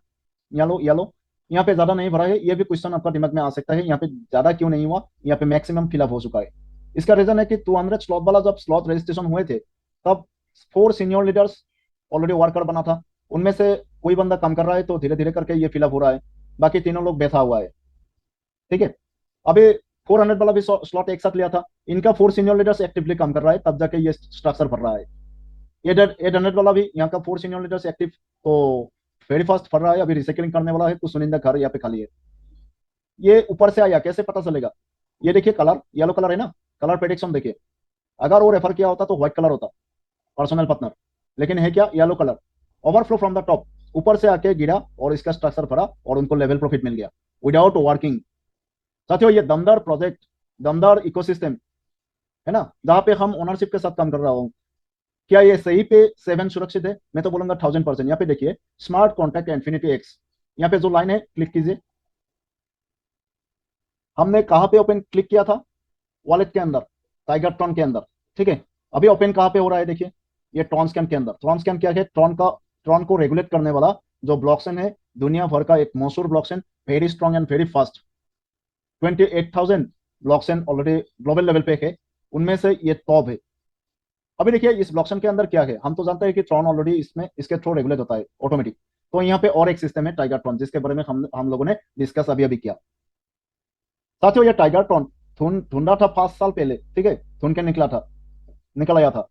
येलो येलो। यहाँ पे ज्यादा नहीं भरा है, ये भी क्वेश्चन आपका दिमाग में आ सकता है, यहाँ पे ज्यादा क्यों नहीं हुआ, यहाँ पे मैक्सिमम फिलअप हो चुका है। इसका रीजन है कि 200 स्लॉट वाला जब स्लॉट रजिस्ट्रेशन हुए थे, तब 4 सीनियर लीडर्स ऑलरेडी वर्कर बना था, उनमें से कोई बंदा काम कर रहा है तो धीरे धीरे करके ये फिलअप हो रहा है, बाकी तीनों लोग बैठा हुआ है। ठीक है, अभी 400 वाला भी स्लॉट एक साथ लिया था, इनका 4 सीनियर लीडर्स एक्टिवली काम कर रहा है, तब जाके ये स्ट्रक्चर भर रहा है। 800 वाला भी यहाँ का 4 सीनियर लीडर्स एक्टिव, तो वेरी फास्ट भर रहा है, अभी रिसाइकलिंग करने वाला है, तो सुनिंदा घर यहाँ पे खाली है। ये ऊपर से आया कैसे पता चलेगा, ये देखिए कलर येलो कलर है ना, कलर प्रेडिक्शन देखिए, अगर वो रेफर किया होता तो व्हाइट कलर होता, पर्सनल पार्टनर, लेकिन है क्या, yellow colour. Overflow from the top, ऊपर से आके गिरा और इसका स्ट्रक्चर भरा और उनको लेवल प्रॉफिट मिल गया विदाउट वर्किंग। साथियों ये दमदार प्रोजेक्ट, दमदार इकोसिस्टम है ना, जहाँ पे हम ओनरशिप के साथ काम कर रहा हूँ। क्या ये सही पे 7 सुरक्षित है? मैं तो बोलूंगा 1000%। यहाँ पे देखिए स्मार्ट कॉन्ट्रैक्ट इन्फिनिटी एक्स, यहाँ पे जो लाइन है क्लिक कीजिए। हमने कहाँ पे ओपन क्लिक किया था, वॉलेट के अंदर, टाइगर ट्रॉन के अंदर। ठीक है, अभी ओपन कहाँ पे हो रहा है देखिए, ये ट्रॉन स्कैम के अंदर। ट्रॉन स्कैम क्या है, ट्रॉन को रेगुलेट करने वाला जो ब्लॉकचेन है, दुनिया भर का एक मशहूर blockchain, very strong and very fast. 28,000 blockchain already global level पे है, उनमें से ये टॉप है। अभी देखिए इस ब्लॉकचेन के अंदर क्या है, हम तो जानते हैं कि ट्रॉन ऑलरेडी इसमें इसके थ्रू रेगुलेट होता है ऑटोमेटिक। तो यहाँ पे और एक सिस्टम है टाइगर ट्रॉन, जिसके बारे में हम लोगों ने डिस्कस अभी अभी किया। साथियों ये टाइगर ट्रॉन ढूंढा था 5 साल पहले, ठीक है, ढूंढ के निकल आया था।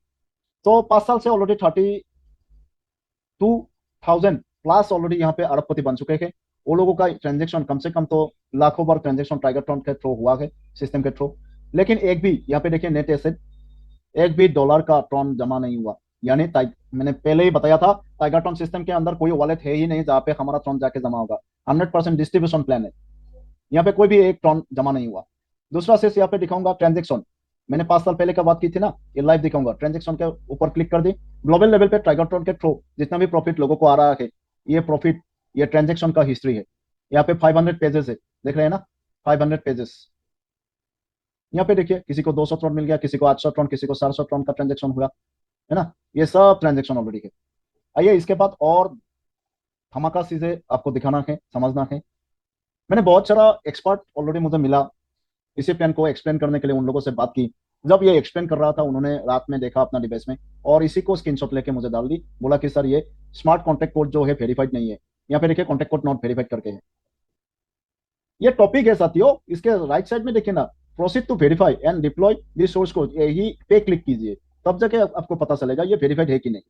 तो 5 साल से ऑलरेडी 32,000 प्लस ऑलरेडी यहाँ पे अरबपति बन चुके हैं। वो लोगों का ट्रांजेक्शन कम से कम तो लाखों बार ट्रांजेक्शन टाइगर ट्रॉन के थ्रू हुआ है, सिस्टम के थ्रू। लेकिन एक भी यहाँ पे देखिए नेट एसेट, एक भी डॉलर का ट्रॉन जमा नहीं हुआ। यानी मैंने पहले ही बताया था, टाइगर ट्रॉन सिस्टम के अंदर कोई वॉलेट है ही नहीं जहाँ पे हमारा ट्रॉन जाके जमा होगा। 100% डिस्ट्रीब्यूशन प्लान है, यहाँ पे कोई भी एक ट्रॉन जमा नहीं हुआ। दूसरा सेस यहाँ पे दिखाऊंगा ट्रांजेक्शन, मैंने 5 साल पहले का बात की थी ना, ये लाइव दिखाऊंगा। ट्रांजेक्शन के ऊपर क्लिक कर दी, ग्लोबल लेवल पे टाइगर ट्रॉन के थ्रू जितना भी प्रॉफिट लोगों को आ रहा है, ये प्रॉफिट, ये ट्रांजेक्शन का हिस्ट्री है। यहाँ पे 500 पेजेस है, देख रहे हैं ना, 500 पेजेस। यहाँ पे देखिए किसी को 200 ट्रॉन मिल गया, किसी को 800 ट्रॉन, किसी को 400 ट्रॉन का ट्रांजेक्शन हुआ, है ना, ये सब ट्रांजेक्शन ऑलरेडी है। आइए इसके बाद और धमाका चीजें आपको दिखाना है, समझना है। मैंने बहुत सारा एक्सपर्ट ऑलरेडी मुझे मिला इसी प्लान को एक्सप्लेन करने के लिए, उन लोगों से बात की। जब ये एक्सप्लेन कर रहा था, उन्होंने रात में देखा अपना डिवाइस में और इसी को स्क्रीनशॉट लेके मुझे डाल दी, बोला कि सर ये स्मार्ट कॉन्टैक्ट कोड जो है वेरीफाइड नहीं है। यहाँ पे देखिए कॉन्टैक्ट कोड नॉट वेरीफाइड करके है, ये टॉपिक है साथियों। इसके राइट साइड में देखिए ना, proceed to verify and deploy this source code, यही पे क्लिक कीजिए, तब जाके आपको पता चलेगा ये वेरीफाइड है कि नहीं।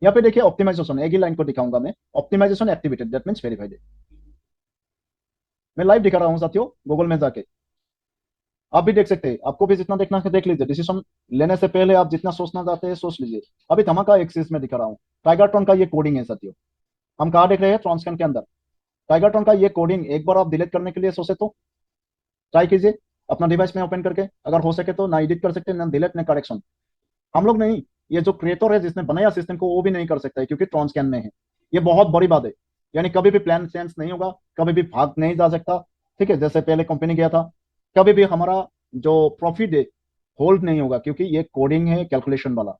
यहाँ पे देखिए ऑप्टिमाइजेशन, एक ही लाइन को दिखाऊंगा मैं, optimization activated, that means verified है। मैं लाइव दिखा रहा हूँ साथियों, गूगल में जाके आप भी देख सकते हैं, आपको भी जितना देखना है देख लीजिए। डिसीजन लेने से पहले आप जितना सोचना चाहते हैं सोच लीजिए। अभी धमाका एक चीज में दिखा रहा हूँ, टाइगर ट्रॉन का ये कोडिंग है साथियों। हम कहाँ देख रहे हैं, ट्रांसकन के अंदर। टाइगर ट्रॉन का ये कोडिंग एक बार आप डिलीट करने के लिए सोचे तो ट्राई कीजिए अपना डिवाइस में ओपन करके, अगर हो सके तो ना एडिट कर सकते ना डिलीट ना करेक्शन। हम लोग नहीं, ये जो क्रिएटर है जिसने बनाया सिस्टम को, वो भी नहीं कर सकता है, क्योंकि ट्रांसकैन में है। ये बहुत बड़ी बात है, यानी कभी भी प्लान चेंज नहीं होगा, कभी भी भाग नहीं जा सकता। ठीक है, जैसे पहले कंपनी गया था, कभी भी हमारा जो प्रॉफिट है होल्ड नहीं होगा, क्योंकि ये कोडिंग है कैलकुलेशन वाला,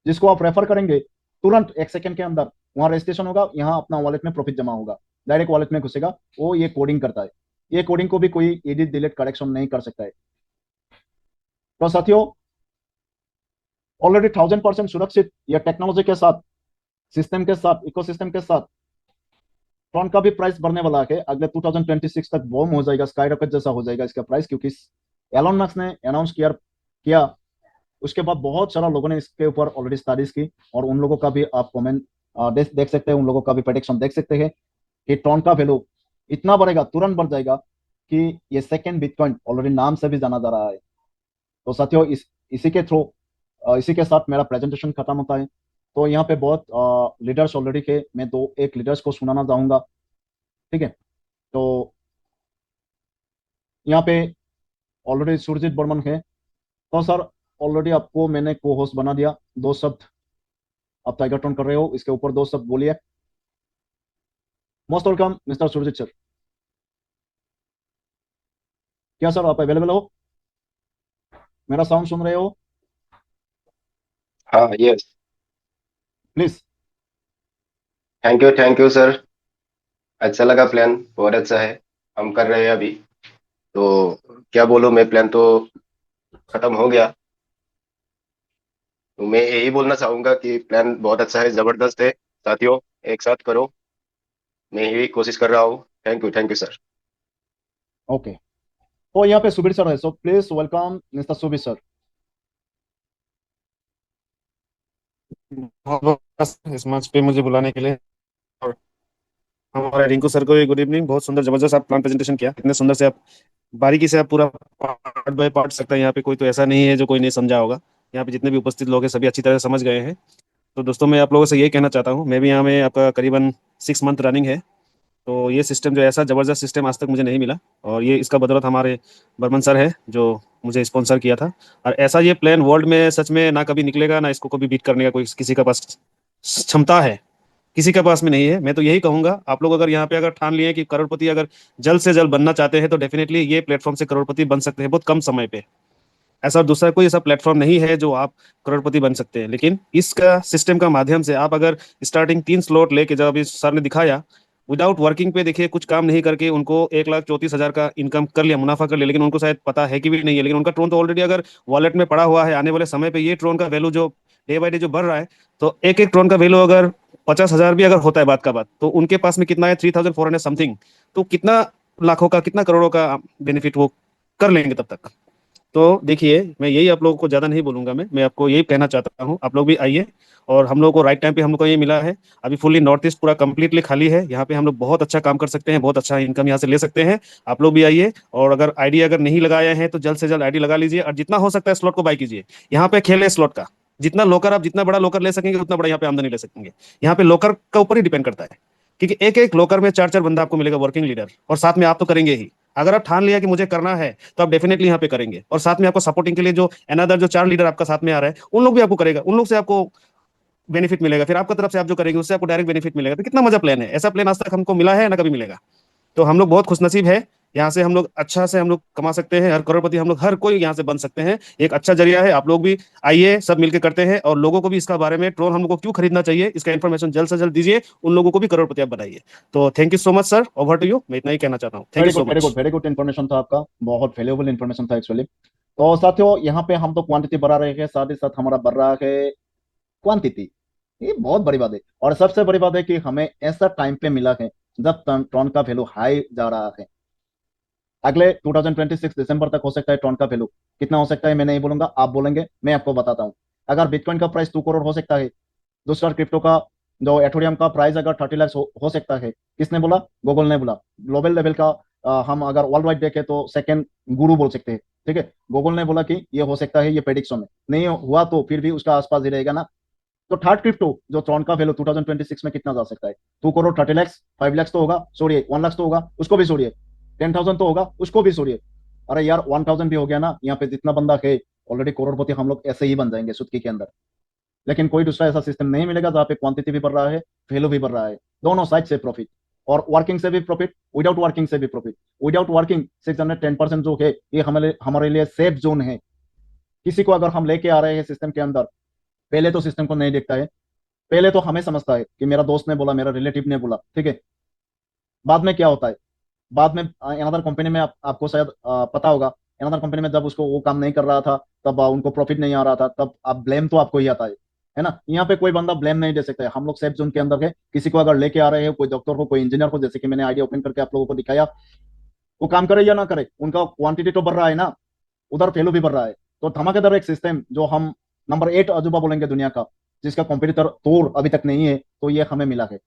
जिसको आप रेफर करेंगे तुरंत 1 सेकंड के अंदर वहां रजिस्ट्रेशन होगा, यहाँ अपना वॉलेट में प्रॉफिट जमा होगा, डायरेक्ट वॉलेट में घुसेगा। वो ये कोडिंग करता है, ये कोडिंग को भी कोई एडिट डिलीट करेक्शन नहीं कर सकता है। तो साथियों ऑलरेडी 1000% सुरक्षित ये टेक्नोलॉजी के साथ, सिस्टम के साथ, इकोसिस्टम के साथ, ट्रॉन का भी प्राइस बढ़ने वाला है। अगले 2026 तक बूम हो जाएगा, स्काई रॉकेट जैसा हो जाएगा इसका प्राइस, क्योंकि एलोन मस्क ने अनाउंस किया। उसके बाद बहुत सारा लोगों ने इसके ऊपर ऑलरेडी स्टडीज की, और उन लोगों का भी आप कमेंट देख सकते हैं, उन लोगों का भी प्रेडिक्शन देख सकते हैं कि ट्रॉन का वैल्यू इतना बढ़ेगा, तुरंत बढ़ जाएगा, कि ये सेकेंड बिटकॉइन ऑलरेडी नाम से भी जाना जा रहा है। तो साथियों इसी के थ्रू, इसी के साथ मेरा प्रेजेंटेशन खत्म होता है। तो यहाँ पे बहुत लीडर्स ऑलरेडी के, मैं दो एक लीडर्स को सुनाना चाहूंगा। ठीक है, तो यहाँ पे ऑलरेडी सुरजीत बर्मन है। तो सर ऑलरेडी आपको मैंने को होस्ट बना दिया, 2 शब्द आप टाइगर टोन कर रहे हो, इसके ऊपर 2 शब्द बोलिए। Most welcome mister Surjit sir. क्या सर आप अवेलेबल हो? मेरा साउंड सुन रहे हो? हाँ, yes. Please. Thank you sir. अच्छा लगा, प्लान बहुत अच्छा है। हम कर रहे हैं अभी। तो क्या बोलूं, मैं प्लान तो खत्म हो गया। तो मैं यही बोलना चाहूंगा कि प्लान बहुत अच्छा है, जबरदस्त है। साथियों, एक साथ करो। मैं यही कोशिश कर रहा हूँ। Thank you sir. ओके। तो यहाँ पे सुबीर सर है, so please welcome mister Subir sir. बहुत बहुत इस मंच पे मुझे बुलाने के लिए। और हमारे रिंकू सर को भी गुड इवनिंग। बहुत सुंदर जबरदस्त आप प्लान प्रेजेंटेशन किया, इतने सुंदर से आप बारीकी से आप पूरा पार्ट बाय पार्ट सकता है। यहाँ पे कोई तो ऐसा नहीं है जो कोई नहीं समझा होगा। यहाँ पे जितने भी उपस्थित लोग हैं सभी अच्छी तरह से समझ गए हैं। तो दोस्तों, मैं आप लोगों से ये कहना चाहता हूँ, मैं भी यहाँ में आपका करीबन 6 मंथ रनिंग है। तो ये सिस्टम जो ऐसा जबरदस्त सिस्टम आज तक मुझे नहीं मिला। और ये इसका बदौलत हमारे बर्मन सर है जो मुझे स्पॉन्सर किया था। और ऐसा ये प्लान वर्ल्ड में सच में ना कभी निकलेगा, ना इसको कभी बीट करने का कोई किसी का पास क्षमता है। किसी के पास में नहीं है। मैं तो यही कहूंगा, आप लोग अगर यहाँ पे अगर ठान लिए कि करोड़पति अगर जल्द से जल्द बनना चाहते हैं तो डेफिनेटली ये प्लेटफॉर्म से करोड़पति बन सकते हैं बहुत कम समय पे। ऐसा दूसरा कोई ऐसा प्लेटफॉर्म नहीं है जो आप करोड़पति बन सकते हैं। लेकिन इसका सिस्टम का माध्यम से आप अगर स्टार्टिंग 3 स्लॉट लेके, जब अभी सर ने दिखाया, विदाउट वर्किंग पे देखिए, कुछ काम नहीं करके उनको 1,34,000 का इनकम कर लिया, मुनाफा कर लिया। लेकिन उनको शायद पता है कि भी नहीं है, लेकिन उनका ट्रोन तो ऑलरेडी अगर वॉलेट में पड़ा हुआ है। आने वाले समय पे ये ट्रोन का वैल्यू जो डे बाई डे जो बढ़ रहा है, तो एक एक ट्रोन का वैल्यू अगर 50,000 भी अगर होता है, बात का बात, तो उनके पास में कितना है, 3,400 समथिंग। तो कितना लाखों का, कितना करोड़ों का बेनिफिट वो कर लेंगे तब तक। तो देखिए, मैं यही आप लोगों को ज्यादा नहीं बोलूंगा। मैं आपको यही कहना चाहता हूँ, आप लोग भी आइए। और हम लोग को राइट टाइम पे हम लोग को ये मिला है। अभी फुल्ली नॉर्थ ईस्ट पूरा कंप्लीटली खाली है। यहाँ पे हम लोग बहुत अच्छा काम कर सकते हैं, बहुत अच्छा इनकम यहाँ से ले सकते हैं। आप लोग भी आइए। और अगर आईडी अगर नहीं लगाए हैं तो जल्द से जल्द आईडी लगा लीजिए, और जितना हो सकता है स्लॉट को बाई कीजिए। यहाँ पे खेल है स्लॉट का। जितना लोकर आप जितना बड़ा लोकर ले सकेंगे उतना बड़ा यहाँ पे आमदनी ले सकेंगे। यहाँ पे लोकर का ऊपर ही डिपेंड करता है, क्योंकि एक एक लोकर में चार चार बंदा आपको मिलेगा वर्किंग लीडर, और साथ में आप तो करेंगे ही। अगर आप ठान लिया कि मुझे करना है तो आप डेफिनेटली यहाँ पे करेंगे। और साथ में आपको सपोर्टिंग के लिए जो अनदर जो 4 लीडर आपका साथ में आ रहा है, उन लोग भी आपको करेगा, उन लोग से आपको बेनिफिट मिलेगा। फिर आपका तरफ से आप जो करेंगे उससे आपको डायरेक्ट बेनिफिट मिलेगा। तो कितना मजा प्लान है, ऐसा प्लान आज तक हमको मिला है ना कभी मिलेगा। तो हम लोग बहुत खुशनसीब है। यहाँ से हम लोग अच्छा से हम लोग कमा सकते हैं, हर करोड़पति हम लोग, हर कोई यहाँ से बन सकते हैं। एक अच्छा जरिया है। आप लोग भी आइए, सब मिलकर करते हैं। और लोगों को भी इसका बारे में, ड्रोन हम लोग को क्यों खरीदना चाहिए, इसका इन्फॉर्मेशन जल्द से जल्द दीजिए। उन लोगों को भी करोड़पति आप बनाइए। तो thank you so much sir, over to you. मैं इतना ही कहना चाहता हूँ, thank very you so good very good much. Very good information था आपका, बहुत वैल्यूएबल इन्फॉर्मेशन था एक्चुअली। तो साथियों, यहाँ पे हम तो क्वांटिटी बढ़ा रहे हैं, साथ ही साथ हमारा बढ़ रहा है क्वांटिटी। ये बहुत बड़ी बात है। और सबसे बड़ी बात है कि हमें ऐसा टाइम पे मिला है जब ट्रॉन का वैल्यू हाई जा रहा है। अगले 2026 दिसंबर तक हो सकता है ट्रॉन का वैल्यू कितना हो सकता है मैं नहीं बोलूंगा, आप बोलेंगे, मैं आपको बताता हूँ। अगर बिटकॉइन का प्राइस 2 करोड़ हो सकता है, दूसरा क्रिप्टो का जो एथोरियम का प्राइस अगर 30 लाख हो सकता है। किसने बोला? गूगल ने बोला। ग्लोबल लेवल का हम अगर वर्ल्ड वाइड देखें तो सेकंड गुरु बोल सकते हैं। ठीक है, गूगल ने बोला कि ये हो सकता है, ये प्रेडिक्शन है, नहीं हुआ तो फिर भी उसका आसपास ही रहेगा ना। तो थर्ड क्रिप्टो जो ट्रॉन का वैल्यू 2026 में कितना जा सकता है? 2 करोड़ 30 लाख, 5 लाख तो होगा, छोड़िए 1 लाख तो होगा, उसको भी छोड़िए, 10,000 तो होगा, उसको भी छोड़िए। अरे यार 1,000 भी हो गया ना, यहाँ पे जितना बंदा है ऑलरेडी करोड़पति हम लोग ऐसे ही बन जाएंगे सुटकी के अंदर। लेकिन कोई दूसरा ऐसा सिस्टम नहीं मिलेगा जहाँ पे क्वांटिटी भी बढ़ रहा है, वैल्यू भी बढ़ रहा है, दोनों साइड से प्रॉफिट। और वर्किंग से भी प्रॉफिट, विदाउट वर्किंग से भी प्रॉफिट। विदाउट वर्किंग 610% जो है, ये हमारे हमारे लिए सेफ जोन है। किसी को अगर हम लेके आ रहे हैं सिस्टम के अंदर, पहले तो सिस्टम को नहीं देखता है, पहले तो हमें समझता है कि मेरा दोस्त ने बोला, मेरा रिलेटिव ने बोला, ठीक है। बाद में क्या होता है? बाद में अनदर कंपनी में आपको शायद पता होगा, अनदर कंपनी में जब उसको वो काम नहीं कर रहा था, तब उनको प्रॉफिट नहीं आ रहा था, तब आप ब्लेम तो आपको ही आता है ना। यहाँ पे कोई बंदा ब्लेम नहीं दे सकता है, हम लोग सेफ जोन के अंदर है। किसी को अगर लेके आ रहे हो, कोई डॉक्टर को, कोई इंजीनियर को, जैसे कि मैंने आइडिया ओपन करके आप लोगों को दिखाया, वो काम करे या ना करे, उनका क्वांटिटी तो बढ़ रहा है ना, उधर वैल्यू भी बढ़ रहा है। तो धमाकेदार एक सिस्टम जो हम नंबर 8 अजूबा बोलेंगे दुनिया का, जिसका कॉम्पिटिटर तोड़ अभी तक नहीं है, तो ये हमें मिला है।